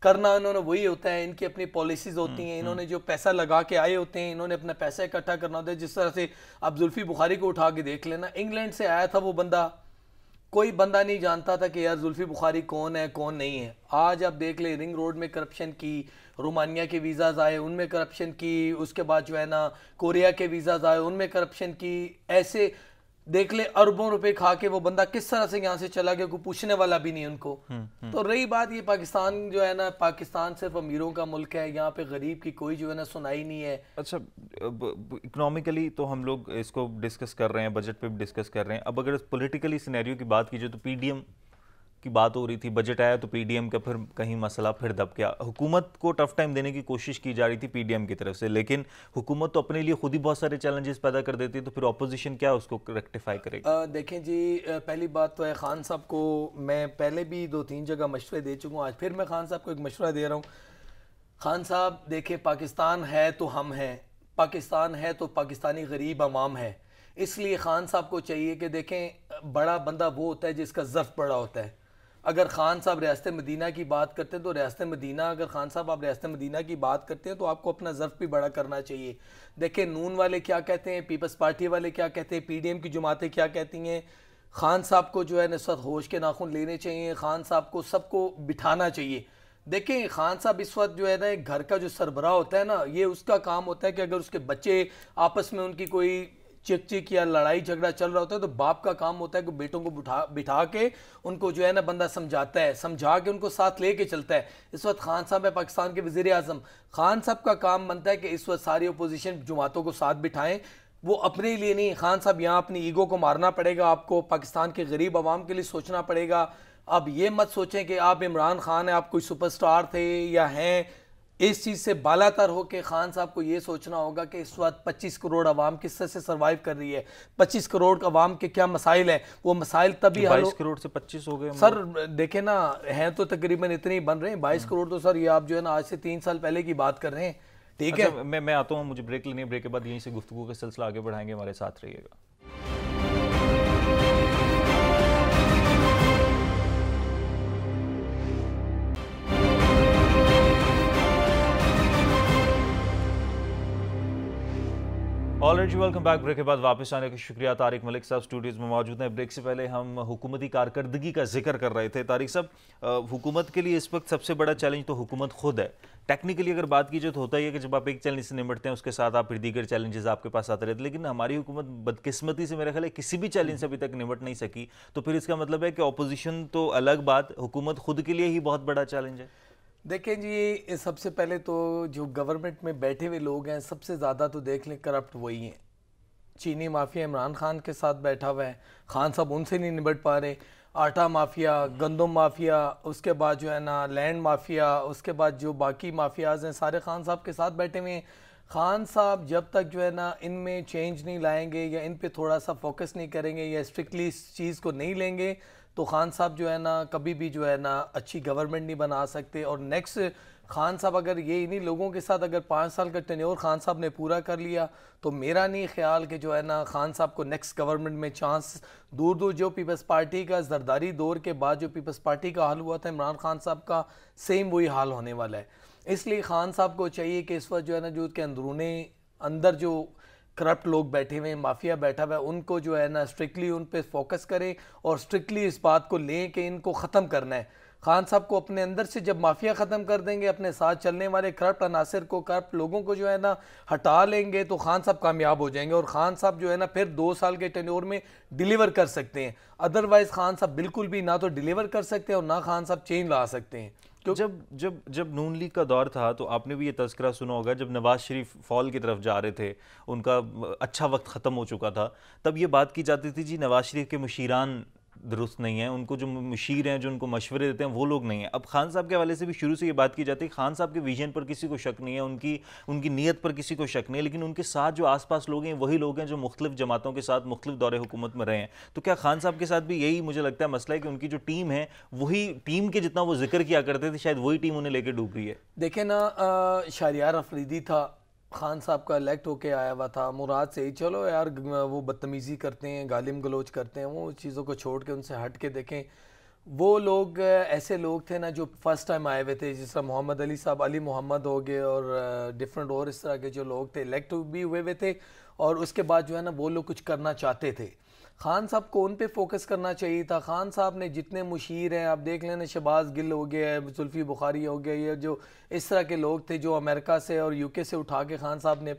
करना इन्होंने वही होता है। इनकी अपनी पॉलिसीज होती हैं, इन्होंने जो पैसा लगा के आए होते हैं इन्होंने अपना पैसा इकट्ठा करना होता है। जिस तरह से आप जुल्फी बुखारी को उठा के देख लेना, इंग्लैंड से आया था वो बंदा, कोई बंदा नहीं जानता था कि यार जुल्फी बुखारी कौन है कौन नहीं है। आज आप देख ले रिंग रोड में करप्शन की, रोमानिया के वीज़ाज आए उनमें करप्शन की, उसके बाद जो है ना कोरिया के वीज़ाज आए उनमें करप्शन की। ऐसे देख ले अरबों रुपए खा के वो बंदा किस तरह से यहाँ से चला गया, कोई पूछने वाला भी नहीं उनको। तो रही बात ये पाकिस्तान जो है ना, पाकिस्तान सिर्फ अमीरों का मुल्क है, यहाँ पे गरीब की कोई जो है ना सुनाई नहीं है। अच्छा, इकोनॉमिकली तो हम लोग इसको डिस्कस कर रहे हैं, बजट पे भी डिस्कस कर रहे हैं। अब अगर पॉलिटिकली सिनेरियो की बात कीजिए तो पीडीएम की बात हो रही थी, बजट आया तो पीडीएम का फिर कहीं मसला फिर दब गया। हुकूमत को टफ टाइम देने की कोशिश की जा रही थी पीडीएम की तरफ से, लेकिन हुकूमत तो अपने लिए खुद ही बहुत सारे चैलेंजेस पैदा कर देती है, तो फिर ऑपोजिशन क्या उसको रेक्टिफाई करेगी? देखें जी, पहली बात तो है खान साहब को मैं पहले भी 2-3 जगह मशवरे दे चुका हूँ, आज फिर मैं खान साहब को एक मशवरा दे रहा हूँ। खान साहब देखें, पाकिस्तान है तो हम हैं, पाकिस्तान है तो पाकिस्तानी गरीब अवाम है। इसलिए खान साहब को चाहिए कि देखें बड़ा बंदा वो होता है जिसका ज़र्फ बड़ा होता है। अगर खान साहब रियासत मदीना की बात करते हैं तो रियासत मदीना, अगर खान साहब आप रियासत मदीना की बात करते हैं तो आपको अपना ज़र्फ भी बड़ा करना चाहिए। देखें नून वाले क्या कहते हैं, पीपल्स पार्टी वाले क्या कहते हैं, पीडीएम की जमातें क्या कहती हैं। खान साहब को जो है नस्बत होश के नाखून लेने चाहिए, खान साहब को सबको बिठाना चाहिए। देखें खान साहब इस वक्त जो है ना एक घर का जो सरबराह होता है ना, ये उसका काम होता है कि अगर उसके बच्चे आपस में उनकी कोई चिक चिक या लड़ाई झगड़ा चल रहा होता है तो बाप का काम होता है कि बेटों को बिठा के उनको जो है ना बंदा समझाता है, समझा के उनको साथ लेके चलता है। इस वक्त खान साहब है पाकिस्तान के वजीर आजम, खान साहब का काम बनता है कि इस वक्त सारी अपोजिशन जमातों को साथ बिठाएं। वो अपने लिए नहीं, खान साहब यहाँ अपनी ईगो को मारना पड़ेगा, आपको पाकिस्तान के गरीब आवाम के लिए सोचना पड़ेगा। अब ये मत सोचें कि आप इमरान खान है, आप कोई सुपरस्टार थे या हैं, इस चीज़ से बालातर हो के खान साहब को ये सोचना होगा कि इस वक्त 25 करोड़ आवाम किस तरह से सर्वाइव कर रही है, 25 करोड़ आवाम के क्या मसाइल हैं, वो मसाइल तभी 22 करोड़ से 25 हो गए सर। देखें ना हैं तो तकरीबन इतने ही बन रहे हैं, 22 करोड़ तो सर ये आप जो है ना आज से 3 साल पहले की बात कर रहे हैं। ठीक अच्छा, है, मैं आता हूँ, मुझे ब्रेक लेनी है, ब्रेक के बाद यहीं से गुफ्तगू का सिलसिला आगे बढ़ाएंगे, हमारे साथ रहिएगा। ऑलराइट जी, वेलकम बैक। ब्रेक के बाद वापस आने का शुक्रिया। तारिक मलिक साहब स्टूडियोज में मौजूद हैं। ब्रेक से पहले हम हुकूमती कारकर्दगी का जिक्र कर रहे थे। तारिक साहब, हुकूमत के लिए इस वक्त सबसे बड़ा चैलेंज तो हुकूमत खुद है। टेक्निकली अगर बात कीजिए तो होता ही है कि जब आप एक चैलेंज से निपटते हैं उसके साथ आप फिर दीगर चैलेंजेस आपके पास आते रहते हैं, लेकिन हमारी हुकूमत बदकिस्मती से मेरा ख्याल है किसी भी चैलेंज से अभी तक निपट नहीं सकी। तो फिर इसका मतलब है कि ऑपोजिशन तो अलग बात, हुकूमत खुद के लिए ही बहुत बड़ा चैलेंज है। देखें जी, सबसे पहले तो जो गवर्नमेंट में बैठे हुए लोग हैं सबसे ज़्यादा तो देख लें करप्ट वही हैं। चीनी माफिया इमरान खान के साथ बैठा हुआ है, खान साहब उनसे नहीं निपट पा रहे। आटा माफिया, गंदम माफिया, उसके बाद जो है ना लैंड माफिया, उसके बाद जो बाकी माफियाज हैं सारे खान साहब के साथ बैठे हुए हैं। खान साहब जब तक जो है ना इनमें चेंज नहीं लाएंगे या इन पे थोड़ा सा फोकस नहीं करेंगे या स्ट्रिक्टली इस चीज़ को नहीं लेंगे तो खान साहब जो है ना कभी भी जो है ना अच्छी गवर्नमेंट नहीं बना सकते। और नेक्स्ट खान साहब अगर ये इन्हीं लोगों के साथ अगर 5 साल का टेन्योर खान साहब ने पूरा कर लिया तो मेरा नहीं ख्याल कि जो है ना खान साहब को नेक्स्ट गवर्नमेंट में चांस दूर दूर। जो पीपल्स पार्टी का जरदारी दौर के बाद जो पीपल्स पार्टी का हाल हुआ था इमरान खान साहब का सेम वही हाल होने वाला है। इसलिए खान साहब को चाहिए कि इस वक्त जो है ना जो उसके अंदरूनी अंदर जो करप्ट लोग बैठे हुए हैं, माफिया बैठा हुआ है, उनको जो है ना स्ट्रिक्टली उन पे फोकस करें और स्ट्रिक्टली इस बात को लें कि इनको ख़त्म करना है। खान साहब को अपने अंदर से जब माफिया ख़त्म कर देंगे, अपने साथ चलने वाले करप्ट अनासर को, करप्ट लोगों को जो है ना हटा लेंगे तो खान साहब कामयाब हो जाएंगे और खान साहब जो है ना फिर 2 साल के टेन्योर में डिलीवर कर सकते हैं। अदरवाइज खान साहब बिल्कुल भी ना तो डिलीवर कर सकते हैं और ना खान साहब चेंज ला सकते हैं। जब जब जब नून लीग का दौर था तो आपने भी ये तज़किरा सुना होगा, जब नवाज शरीफ फॉल की तरफ जा रहे थे, उनका अच्छा वक्त ख़त्म हो चुका था, तब ये बात की जाती थी जी नवाज शरीफ के मुशीरान दुरुस्त नहीं है, उनको जो मुशीर हैं जो उनको मशवरे देते हैं वो लोग नहीं हैं। अब खान साहब के हवाले से भी शुरू से ये बात की जाती है खान साहब के विजन पर किसी को शक नहीं है, उनकी नीयत पर किसी को शक नहीं है, लेकिन उनके साथ जो आसपास लोग हैं वही लोग हैं जो मुख्तलिफ जमातों के साथ मुख्तलिफ दौरे हुकूमत में रहे हैं। तो क्या खान साहब के साथ भी यही मुझे लगता है मसला है कि उनकी जो टीम है वही टीम के जितना वो जिक्र किया करते थे शायद वही टीम उन्हें लेकर डूब रही है? देखे ना शहरियार अफरीदी था, खान साहब का इलेक्ट होके आया हुआ था, मुराद से ही चलो यार वो बदतमीज़ी करते हैं, गालिम गलोच करते हैं, वो चीज़ों को छोड़ के उनसे हट के देखें। वो लोग ऐसे लोग थे ना जो फर्स्ट टाइम आए हुए थे, जिस तरह मोहम्मद अली साहब, अली मोहम्मद हो गए और डिफरेंट और इस तरह के जो लोग थे इलेक्ट भी हुए हुए थे और उसके बाद जो है ना वो लोग कुछ करना चाहते थे। खान साहब को उन पे फोकस करना चाहिए था। खान साहब ने जितने मुशीर हैं आप देख लेना, शहबाज गिल हो गया, जुल्फी बुखारी हो गया, ये जो इस तरह के लोग थे जो अमेरिका से और यूके से उठा के खान साहब ने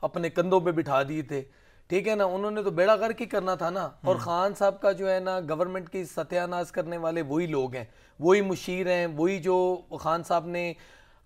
अपने कंधों पे बिठा दिए थे, ठीक है ना, उन्होंने तो बेड़ा गर्क ही करना था ना। और खान साहब का जो है ना गवर्नमेंट की सत्यानाश करने वाले वही लोग हैं, वही मुशीर हैं, वही जो खान साहब ने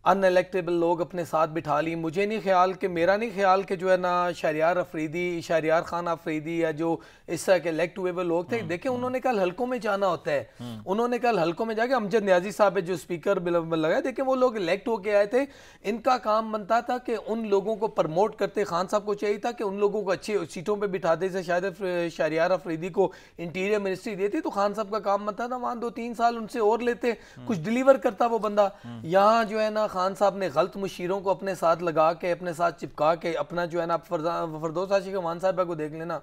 अनएलेक्टेबल लोग अपने साथ बिठा ली। मुझे नहीं ख्याल कि मेरा नहीं ख्याल कि जो है ना शहरियार खान अफरीदी या जो इस तरह के इलेक्ट हुए वो लोग थे, देखें उन्होंने कल हलकों में जाना होता है, उन्होंने कल हलकों में जाके अमजद न्याजी साहब जो स्पीकर लगाया, देखें वो लोग इलेक्ट होके आए थे, इनका काम बनता था कि उन लोगों को प्रमोट करते। खान साहब को चाहिए था कि उन लोगों को अच्छी सीटों पर बिठाते, से शायद शहरियार अफरीदी को इंटीरियर मिनिस्ट्री देती तो खान साहब का काम बनता था वहां 2-3 साल उनसे और लेते, कुछ डिलीवर करता वो बंदा। यहाँ जो है ना खान साहब ने गलत मुशीरों को अपने साथ लगा के, अपने साथ चिपका के अपना जो है ना, फरदौस आशिक मान साहबा को देख लेना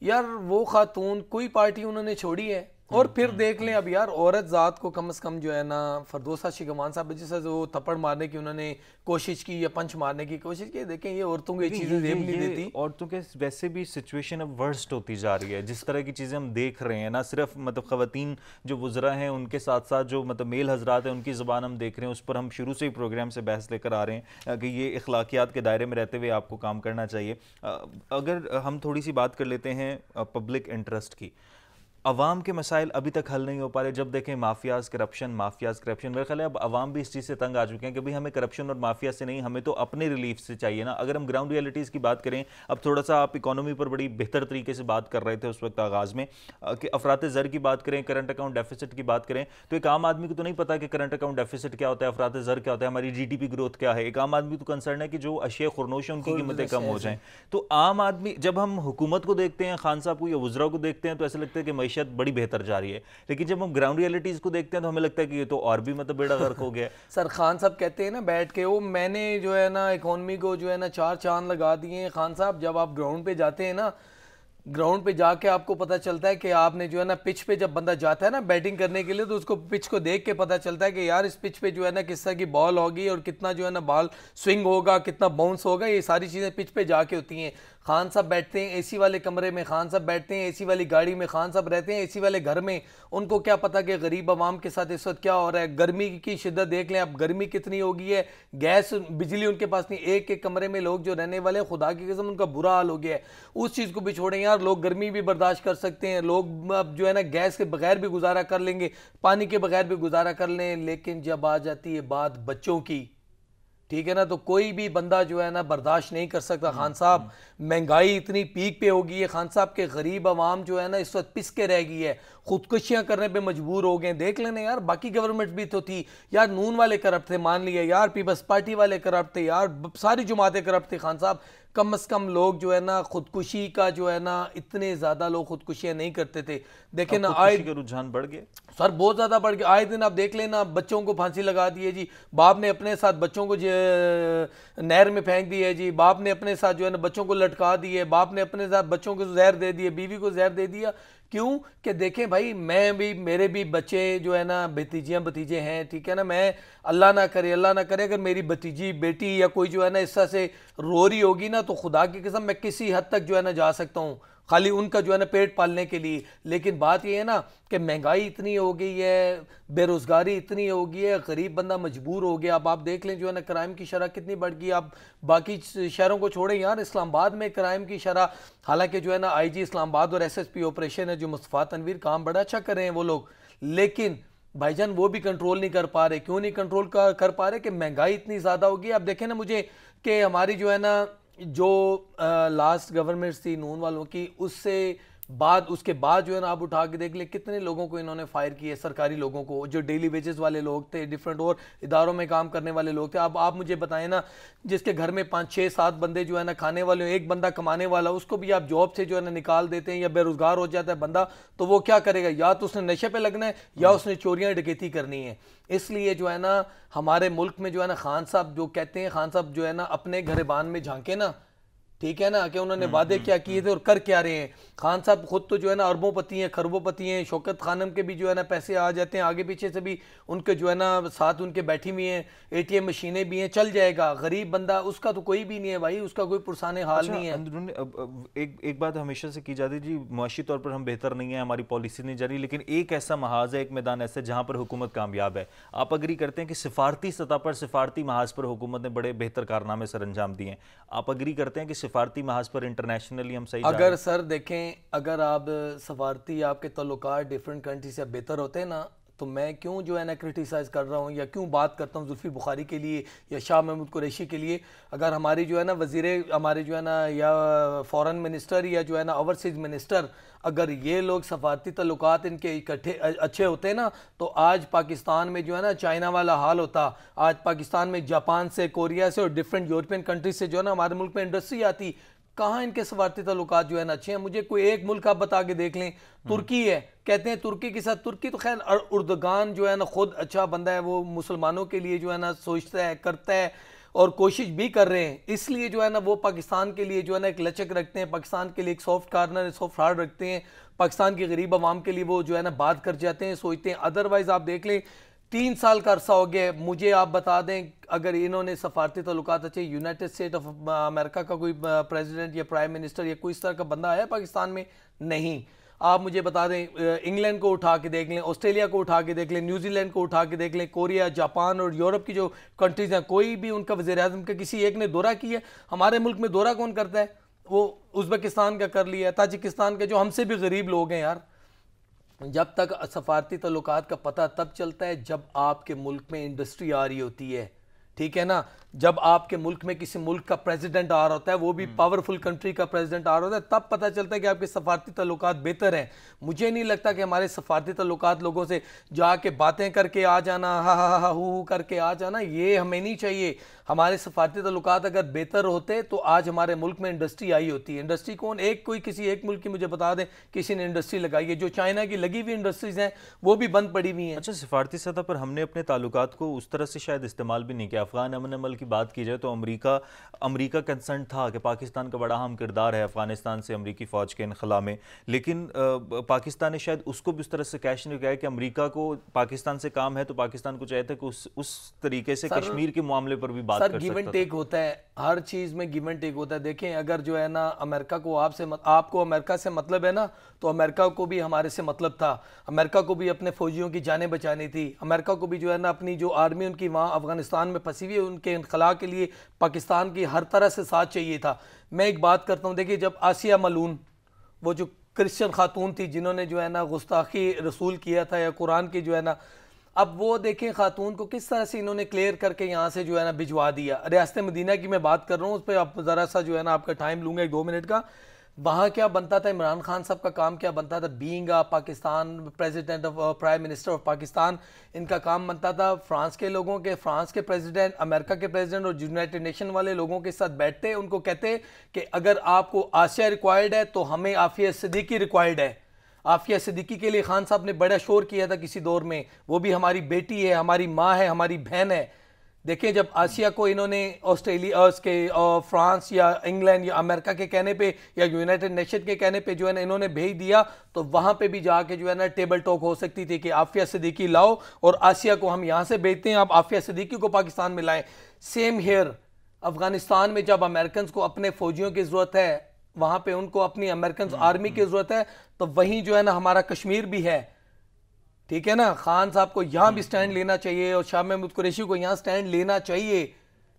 यार, वो खातून कोई पार्टी उन्होंने छोड़ी है और फिर देख लें अब यार औरत ज़ात को कम से कम जो है ना फरदौसा शिकमान साहब जैसे जो थप्पड़ मारने की उन्होंने कोशिश की या पंच मारने की कोशिश की, देखें ये औरतों को ये चीज़ें जेब नहीं देती। औरतों के वैसे भी सिचुएशन अब वर्स्ट होती जा रही है, जिस तरह की चीज़ें हम देख रहे हैं, ना सिर्फ मतलब ख़वातीन जो गुजरा हैं उनके साथ साथ जो मतलब मेल हजरात हैं उनकी ज़बान हम देख रहे हैं, उस पर हम शुरू से ही प्रोग्राम से बहस लेकर आ रहे हैं कि ये अखलाकियात के दायरे में रहते हुए आपको काम करना चाहिए। अगर हम थोड़ी सी बात कर लेते हैं पब्लिक इंटरेस्ट की, अवाम के मसाइल अभी तक हल नहीं हो पा रहे। जब देखें माफियाज़ करप्शन मेरे ख्याल है अब अवाम भी इस चीज़ से तंग आ चुके हैं कि भाई हमें करप्शन और माफिया से नहीं, हमें तो अपने रिलीफ से चाहिए ना। अगर हम ग्राउंड रियलिटीज़ की बात करें, अब थोड़ा सा आप इकोनॉमी पर बड़ी बेहतर तरीके से बात कर रहे थे उस वक्त आगाज़ में कि अफरात ज़र की बात करें, करंट अकाउंट डेफिसिट की बात करें, तो एक आम आदमी को तो नहीं पता कि करंट अकाउंट डेफिसिट क्या होता है, अफरात ज़र क्या होता है, हमारी GDP ग्रोथ क्या है। एक आम आदमी तो कंसर्न है कि जो अशिया खुरनोश है उनकी कीमतें कम हो जाएं। तो आम आदमी जब हम हुकूमत को देखते हैं, खान साहब को या वज़रा को देखते हैं, तो ऐसा लगता है कि मैशत बड़ी बेहतर जा रही है, लेकिन जब हम ग्राउंड रियलिटीज को देखते हैं तो हमें लगता है कि ये तो और भी मतलब बेड़ा गर्क हो गया। सर खान साहब कहते हैं ना बैठ के, वो मैंने जो है ना इकोनॉमी को जो है ना 4 चांद लगा दिए हैं। खान साहब जब आप ग्राउंड पे जाते हैं ना, ग्राउंड पे जाके आपको पता चलता है कि आपने जो है ना पिच पे जब बंदा जाता है ना बैटिंग करने के लिए, तो उसको पिच को देख के पता चलता है कि यार इस पिच पे जो है ना किस तरह की बॉल होगी और कितना जो है ना बॉल स्विंग होगा, कितना बाउंस होगा, ये सारी चीज़ें पिच पे जाके होती हैं। खान साहब बैठते हैं एसी वाले कमरे में, खान साहब बैठते हैं एसी वाली गाड़ी में, खान साहब रहते हैं एसी वाले घर में। उनको क्या पता कि गरीब आवाम के साथ इस वक्त क्या हो रहा है। गर्मी की शिद्दत देख लें अब, गर्मी कितनी होगी है, गैस बिजली उनके पास नहीं, एक एक कमरे में लोग जो रहने वाले, खुदा की कसम उनका बुरा हाल हो गया है। उस चीज़ को भी छोड़ें यार, लोग गर्मी भी बर्दाश्त कर सकते हैं, लोग अब जो है ना गैस के बगैर भी गुजारा कर लेंगे, पानी के बगैर भी गुजारा कर लें, लेकिन जब आ जाती है बात बच्चों की, ठीक है ना, तो कोई भी बंदा जो है ना बर्दाश्त नहीं कर सकता। खान साहब महंगाई इतनी पीक पे होगी है, खान साहब के गरीब आवाम जो है ना इस वक्त पिस के रह गई है, खुदकुशियां करने पे मजबूर हो गए। देख लेने यार, बाकी गवर्नमेंट भी तो थी यार, नून वाले करप्ट थे मान लिया यार, पीपल्स पार्टी वाले करप्ट थे यार, सारी जमातें करप्ट थे। खान साहब कम से कम लोग जो है ना खुदकुशी का जो है ना, इतने ज़्यादा लोग खुदकुशियाँ नहीं करते थे। देखें ना, आए के रुझान बढ़ गए सर, बहुत ज़्यादा बढ़ गया। आए दिन आप देख लेना, बच्चों को फांसी लगा दी है जी, बाप ने अपने साथ बच्चों को नहर में फेंक दिया है जी, बाप ने अपने साथ जो है ना बच्चों को लटका दिए, बाप ने अपने साथ बच्चों को जहर दे दिए, बीवी को जहर दे दिया। क्यों? कि देखें भाई, मैं भी, मेरे भी बच्चे जो है ना, भतीजियाँ भतीजे हैं, ठीक है ना, मैं अल्लाह ना करे अगर मेरी भतीजी बेटी या कोई जो है ना इस तरह से रो रही होगी ना, तो खुदा की कसम मैं किसी हद तक जो है ना जा सकता हूँ, खाली उनका जो है ना पेट पालने के लिए। लेकिन बात यह है ना कि महंगाई इतनी हो गई है, बेरोज़गारी इतनी हो गई है, गरीब बंदा मजबूर हो गया। अब आप देख लें जो है ना क्राइम की शरह कितनी बढ़ गई। आप बाकी शहरों को छोड़ें यार, इस्लामाबाद में क्राइम की शरह, हालांकि जो है ना आईजी इस्लामाबाद और एसएसपी ऑपरेशन है जो मुस्तफ़ा तनवीर, काम बड़ा अच्छा कर रहे हैं वो लोग, लेकिन भाईजान वो भी कंट्रोल नहीं कर पा रहे। क्यों नहीं कंट्रोल कर पा रहे? कि महंगाई इतनी ज़्यादा होगी। अब देखें ना मुझे कि हमारी जो है ना, जो लास्ट गवर्नमेंट थी नून वालों की, उसके बाद जो है ना आप उठा के देख ले कितने लोगों को इन्होंने फायर किए, सरकारी लोगों को, जो डेली वेजेस वाले लोग थे, डिफरेंट और इदारों में काम करने वाले लोग थे। अब आप मुझे बताएं ना, जिसके घर में 5 6 7 बंदे जो है ना खाने वाले, एक बंदा कमाने वाला, उसको भी आप जॉब से जो है ना निकाल देते हैं या बेरोजगार हो जाता है बंदा, तो वो क्या करेगा? या तो उसने नशे पे लगना है या उसने चोरियां डकैती करनी है। इसलिए जो है ना हमारे मुल्क में जो है ना खान साहब जो कहते हैं, खान साहब जो है ना अपने घरेबान में झांके ना, ठीक है ना, कि उन्होंने वादे क्या किए थे और कर क्या रहे हैं। खान साहब खुद तो जो है ना अरबोंपति हैं, खरबोंपति हैं। शौकत खानम के भी जो है ना पैसे आ जाते हैं, आगे पीछे से भी उनके जो है ना साथ उनके बैठी हुई हैं, एटीएम मशीनें भी हैं, चल जाएगा। गरीब बंदा उसका तो कोई भी नहीं है भाई, उसका कोई पुरसाने हाल नहीं है। अंदरूनी एक बात हमेशा से की जाती है जी, मुआशी तौर पर हम बेहतर नहीं है, हमारी पॉलिसी नहीं जा रही, लेकिन एक ऐसा महाज है, एक मैदान ऐसा है जहां पर हुकूमत कामयाब है। आप अग्री करते हैं कि सिफारती सतह पर, सिफारती महाज पर हुकूमत ने बड़े बेहतर कारनामे सर अंजाम दिए हैं? आप अग्री करते हैं कि सिफारती महाज पर इंटरनेशनली हम सही अगर सर देखें, अगर आप सफारती आपके तल्लुकात डिफरेंट कंट्री से बेहतर होते हैं ना, तो मैं क्यों जो है ना क्रिटिसाइज़ कर रहा हूँ या क्यों बात करता हूँ जुल्फी बुखारी के लिए या शाह महमूद कुरैशी के लिए? अगर हमारी जो है ना वज़ीरे, हमारे जो है ना या फ़ॉरेन मिनिस्टर या जो है ना ओवरसीज़ मिनिस्टर, अगर ये लोग सफारती तल्लुकात इनके इकट्ठे अच्छे होते ना, तो आज पाकिस्तान में जो है ना चाइना वाला हाल होता। आज पाकिस्तान में जापान से, कोरिया से और डिफरेंट यूरोपियन कंट्रीज से जो है ना हमारे मुल्क में इंडस्ट्री आती। कहाँ इनके सफारती ताल्लुकात जो है ना अच्छे हैं? मुझे कोई एक मुल्क आप बता के देख लें। तुर्की है, कहते हैं तुर्की के साथ, तुर्की तो खैर उर्दगान जो है ना खुद अच्छा बंदा है, वो मुसलमानों के लिए जो है ना सोचता है, करता है और कोशिश भी कर रहे हैं। इसलिए जो है ना वो पाकिस्तान के लिए जो है ना एक लचक रखते हैं, पाकिस्तान के लिए एक सॉफ्ट कार्नर, सॉफ्ट हार्ट रखते हैं, पाकिस्तान की गरीब आवाम के लिए वो जो है ना बात कर जाते हैं, सोचते हैं। अदरवाइज आप देख लें 3 साल का अरसा हो गया। मुझे आप बता दें, अगर इन्होंने सफारती तल्लुकात अच्छे, यूनाइटेड स्टेट ऑफ अमेरिका का कोई प्रेसिडेंट या प्राइम मिनिस्टर या कोई इस तरह का बंदा आया पाकिस्तान में? नहीं। आप मुझे बता दें, इंग्लैंड को उठा के देख लें, ऑस्ट्रेलिया को उठा के देख लें, न्यूजीलैंड को उठा के देख लें, कोरिया, जापान और यूरोप की जो कंट्रीज हैं, कोई भी उनका वज़ीर आज़म का किसी एक ने दौरा किया? हमारे मुल्क में दौरा कौन करता है? वो उज़्बेकिस्तान का कर लिया, ताजिकिस्तान के, जो हमसे भी गरीब लोग हैं यार। जब तक सफारती तल्लुकात का पता तब चलता है जब आपके मुल्क में इंडस्ट्री आ रही होती है, ठीक है ना, जब आपके मुल्क में किसी मुल्क का प्रेसिडेंट आ रहा होता है, वो भी पावरफुल कंट्री का प्रेसिडेंट आ रहा होता है, तब पता चलता है कि आपके सफारती तल्लुकात बेहतर हैं। मुझे नहीं लगता कि हमारे सफारती तल्लुकात लोगों से जाके बातें करके आ जाना, हा हू करके आ जाना, ये हमें नहीं चाहिए। हमारे सफारती तल्लुकात अगर बेहतर होते तो आज हमारे मुल्क में इंडस्ट्री आई होती है। इंडस्ट्री कौन, कोई किसी एक मुल्क की मुझे बता दें किसी ने इंडस्ट्री लगाई है? जो चाइना की लगी हुई इंडस्ट्रीज हैं वो भी बंद पड़ी हुई हैं। अच्छा, सिफारती सतह पर हमने अपने ताल्लुकात को उस तरह से शायद इस्तेमाल भी नहीं किया। अफगान अमन अमल की बात की जाए तो अमरीका कंसर्न था कि पाकिस्तान का बड़ा अहम किरदार है अफगानिस्तान से अमरीकी फ़ौज के इनखला में, लेकिन पाकिस्तान ने शायद उसको भी उस तरह से कैश नहीं किया कि अमरीका को पाकिस्तान से काम है, तो पाकिस्तान को चाहिए था कि उस तरीके से कश्मीर के मामले पर भी बात कर सकता था। गिव एंड टेक होता है, हर चीज़ में गिव एंड टेक होता है। देखें, अगर जो है ना अमेरिका को आपको अमेरिका से मतलब है ना, तो अमेरिका को भी हमारे से मतलब था। अमेरिका को भी अपने फौजियों की जानें बचानी थी। अमेरिका को भी जो है ना अपनी जो आर्मी उनकी वहाँ अफगानिस्तान में फंसी हुई है, उनके इनखला के लिए पाकिस्तान की हर तरह से साथ चाहिए था। मैं एक बात करता हूँ, देखिए, जब आसिया मलून, वो जो क्रिश्चियन खातून थी जिन्होंने जो है ना गुस्ताखी रसूल किया था या कुरान की जो है ना, अब वो देखें खातून को किस तरह से इन्होंने क्लियर करके यहाँ से जो है ना भिजवा दिया। रियासत मदीना की मैं बात कर रहा हूँ, उस पर आप ज़रा सा जो है ना आपका टाइम लूँगा 1-2 मिनट का। वहाँ क्या बनता था, इमरान खान साहब का काम क्या बनता था, being a Pakistan president of prime minister of Pakistan, इनका काम बनता था फ्रांस के लोगों के, फ्रांस के प्रेसिडेंट, अमेरिका के प्रेसिडेंट और यूनाइटेड नेशन वाले लोगों के साथ बैठते, उनको कहते कि अगर आपको आसिया रिक्वायर्ड है तो हमें आफिया सिद्दीकी रिक्वायर्ड है। आफिया सिद्दीकी के लिए खान साहब ने बड़ा शोर किया था किसी दौर में, वो भी हमारी बेटी है, हमारी माँ है, हमारी बहन है। देखिए जब आसिया को इन्होंने ऑस्ट्रेलिया उसके फ्रांस या इंग्लैंड या अमेरिका के कहने पे या यूनाइटेड नेशन के कहने पे जो है ना इन्होंने भेज दिया, तो वहाँ पे भी जाके जो है ना टेबल टॉक हो सकती थी कि आफिया सिद्दीकी लाओ और आसिया को हम यहाँ से भेजते हैं, आप आफिया सिद्दीकी को पाकिस्तान में लाएं। सेम हेयर अफगानिस्तान में जब अमेरिकन को अपने फौजियों की ज़रूरत है, वहाँ पे उनको अपनी अमेरिकन आर्मी की ज़रूरत है, तो वहीं जो है ना हमारा कश्मीर भी है। ठीक है ना, खान साहब को यहाँ भी स्टैंड लेना चाहिए और शाह महमूद कुरैशी को यहाँ स्टैंड लेना चाहिए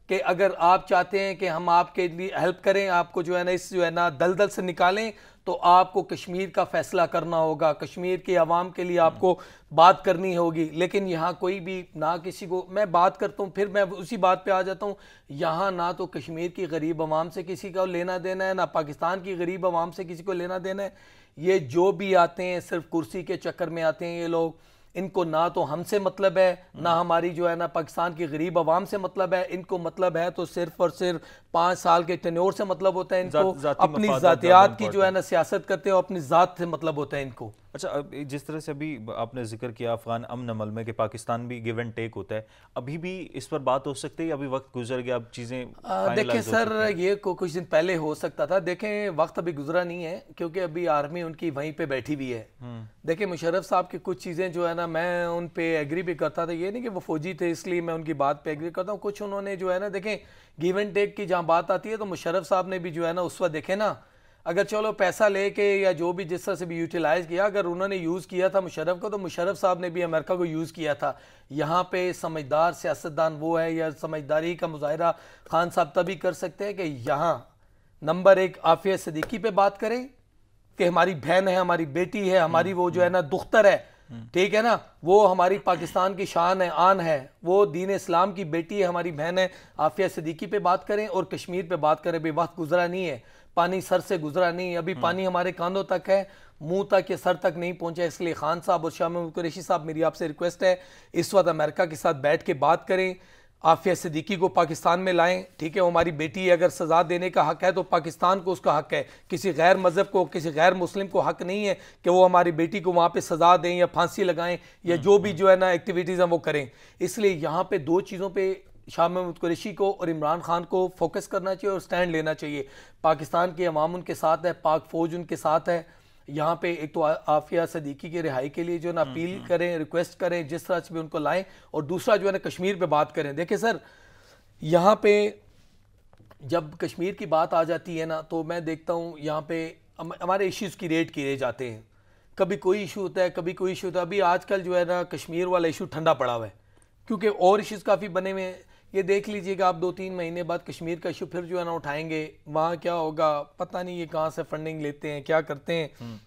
कि अगर आप चाहते हैं कि हम आपके लिए हेल्प करें, आपको जो है ना इस जो है ना दलदल से निकालें, तो आपको कश्मीर का फैसला करना होगा, कश्मीर के अवाम के लिए आपको बात करनी होगी। लेकिन यहाँ कोई भी ना किसी को, मैं बात करता हूँ फिर मैं उसी बात पे आ जाता हूँ, यहाँ ना तो कश्मीर की गरीब अवाम से किसी का लेना देना है, ना पाकिस्तान की गरीब अवाम से किसी को लेना देना है। ये जो भी आते हैं सिर्फ कुर्सी के चक्कर में आते हैं ये लोग, इनको ना तो हमसे मतलब है, ना हमारी जो है ना पाकिस्तान की गरीब आवाम से मतलब है। इनको मतलब है तो सिर्फ और सिर्फ 5 साल के टेन्योर से मतलब होता है इनको, अपनी जातियात की जो है ना सियासत करते हैं और अपनी जात से मतलब होता है इनको। अच्छा, अब जिस तरह से अभी आपने जिक्र किया अफगान अमन अमल में कि पाकिस्तान भी गिव एंड टेक होता है, अभी भी इस पर बात हो सकती है, अभी वक्त गुजर गया, अब चीज़ें देखें सर, ये कुछ दिन पहले हो सकता था। देखें वक्त अभी गुजरा नहीं है क्योंकि अभी आर्मी उनकी वहीं पे बैठी हुई है। देखें मुशर्रफ साहब की कुछ चीज़ें जो है ना मैं उन पे एग्री भी करता था, ये नहीं कि वो फौजी थे इसलिए मैं उनकी बात पे एग्री करता हूँ। कुछ उन्होंने जो है ना, देखें गिव एंड टेक की जहाँ बात आती है तो मुशर्रफ साहब ने भी जो है ना उस वक्त देखे ना, अगर चलो पैसा लेके या जो भी जिस तरह से भी यूटिलाइज किया, अगर उन्होंने यूज़ किया था मुशर्रफ को, तो मुशर्रफ साहब ने भी अमेरिका को यूज़ किया था। यहाँ पे समझदार सियासतदान वो है या समझदारी का मुजाहरा खान साहब तभी कर सकते हैं कि यहाँ नंबर 1 आफिया सिद्दीकी पे बात करें कि हमारी बहन है, हमारी बेटी है, हमारी वो जो है ना दुख्तर है, ठीक है ना, वो हमारी पाकिस्तान की शान है, आन है, वो दीन इस्लाम की बेटी है, हमारी बहन है। आफिया सिद्दीकी पे बात करें और कश्मीर पे बात करें। भाई वक्त गुजरा नहीं है, पानी सर से गुजरा नहीं, अभी पानी हमारे कांधों तक है, मुंह तक या सर तक नहीं पहुंचा। इसलिए खान साहब और शाह महमूद कुरैशी साहब, मेरी आपसे रिक्वेस्ट है इस वक्त अमेरिका के साथ बैठ के बात करें, आफिया सिद्दीकी को पाकिस्तान में लाएं। ठीक है, वो हमारी बेटी है, अगर सजा देने का हक है तो पाकिस्तान को उसका हक है, किसी गैर मजहब को, किसी गैर मुस्लिम को हक नहीं है कि वो हमारी बेटी को वहाँ पे सजा दें या फांसी लगाएं या जो भी जो है ना एक्टिविटीज़ हैं वो करें। इसलिए यहाँ पे 2 चीज़ों पे शाह महमूद कुरैशी को और इमरान खान को फोकस करना चाहिए और स्टैंड लेना चाहिए। पाकिस्तान के अवाम उनके साथ है, पाक फौज उनके साथ है। यहाँ पे एक तो आफिया सिद्दीकी की रिहाई के लिए जो है ना अपील करें, रिक्वेस्ट करें, जिस तरह से भी उनको लाएं, और दूसरा जो है ना कश्मीर पे बात करें। देखिए सर, यहाँ पे जब कश्मीर की बात आ जाती है ना तो मैं देखता हूँ यहाँ पे हमारे इश्यूज़ की रेट किए जाते हैं, कभी कोई इशू होता है, कभी कोई इशू होता है। अभी आजकल जो है ना कश्मीर वाला इशू ठंडा पड़ा हुआ है क्योंकि और इश्यूज़ काफ़ी बने हुए हैं। ये देख लीजिएगा आप 2-3 महीने बाद कश्मीर का इशू फिर जो है ना उठाएंगे, वहाँ क्या होगा पता नहीं, ये कहाँ से फंडिंग लेते हैं, क्या करते हैं,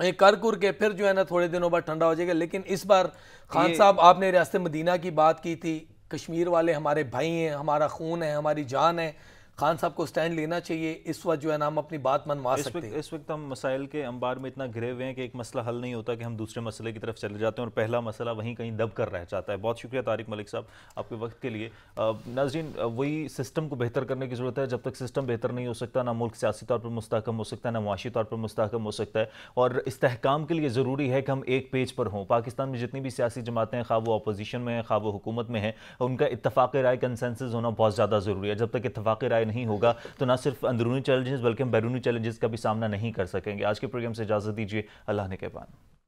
ये कर के फिर जो है ना थोड़े दिनों बाद ठंडा हो जाएगा। लेकिन इस बार खान साहब आपने रियासत मदीना की बात की थी, कश्मीर वाले हमारे भाई हैं, हमारा खून है, हमारी जान है। खान साहब को स्टैंड लेना चाहिए। इस वक्त जो है ना हम अपनी बात मनवा सकते हैं। इस वक्त हम मसाइल के अंबार में इतना घिरे हुए हैं कि एक मसला हल नहीं होता कि हम दूसरे मसले की तरफ चले जाते हैं और पहला मसला वहीं कहीं दब कर रह जाता है। बहुत शुक्रिया तारिक मलिक साहब आपके वक्त के लिए। नाज़रीन, वही सिस्टम को बेहतर करने की ज़रूरत है। जब तक सिस्टम बेहतर नहीं हो सकता, ना मुल्क सियासी तौर पर मुस्तहकम हो सकता है, ना मुआशी तौर पर मुस्तहकम हो सकता है। और इस्तेहकाम के लिए ज़रूरी है कि हम एक पेज पर हों। पाकिस्तान में जितनी भी सियासी जमातें हैं, खा वो अपोजिशन में है, खा वो हुकूमत में है, उनका इत्तफाक़ राय, कंसेंसस होना बहुत ज़्यादा ज़रूरी है। जब तक इत्तफाक़ राय नहीं होगा तो ना सिर्फ अंदरूनी चैलेंजेस बल्कि हम बैरूनी चैलेंजेस का भी सामना नहीं कर सकेंगे। आज के प्रोग्राम से इजाज़त दीजिए। अल्लाह ने कहबान।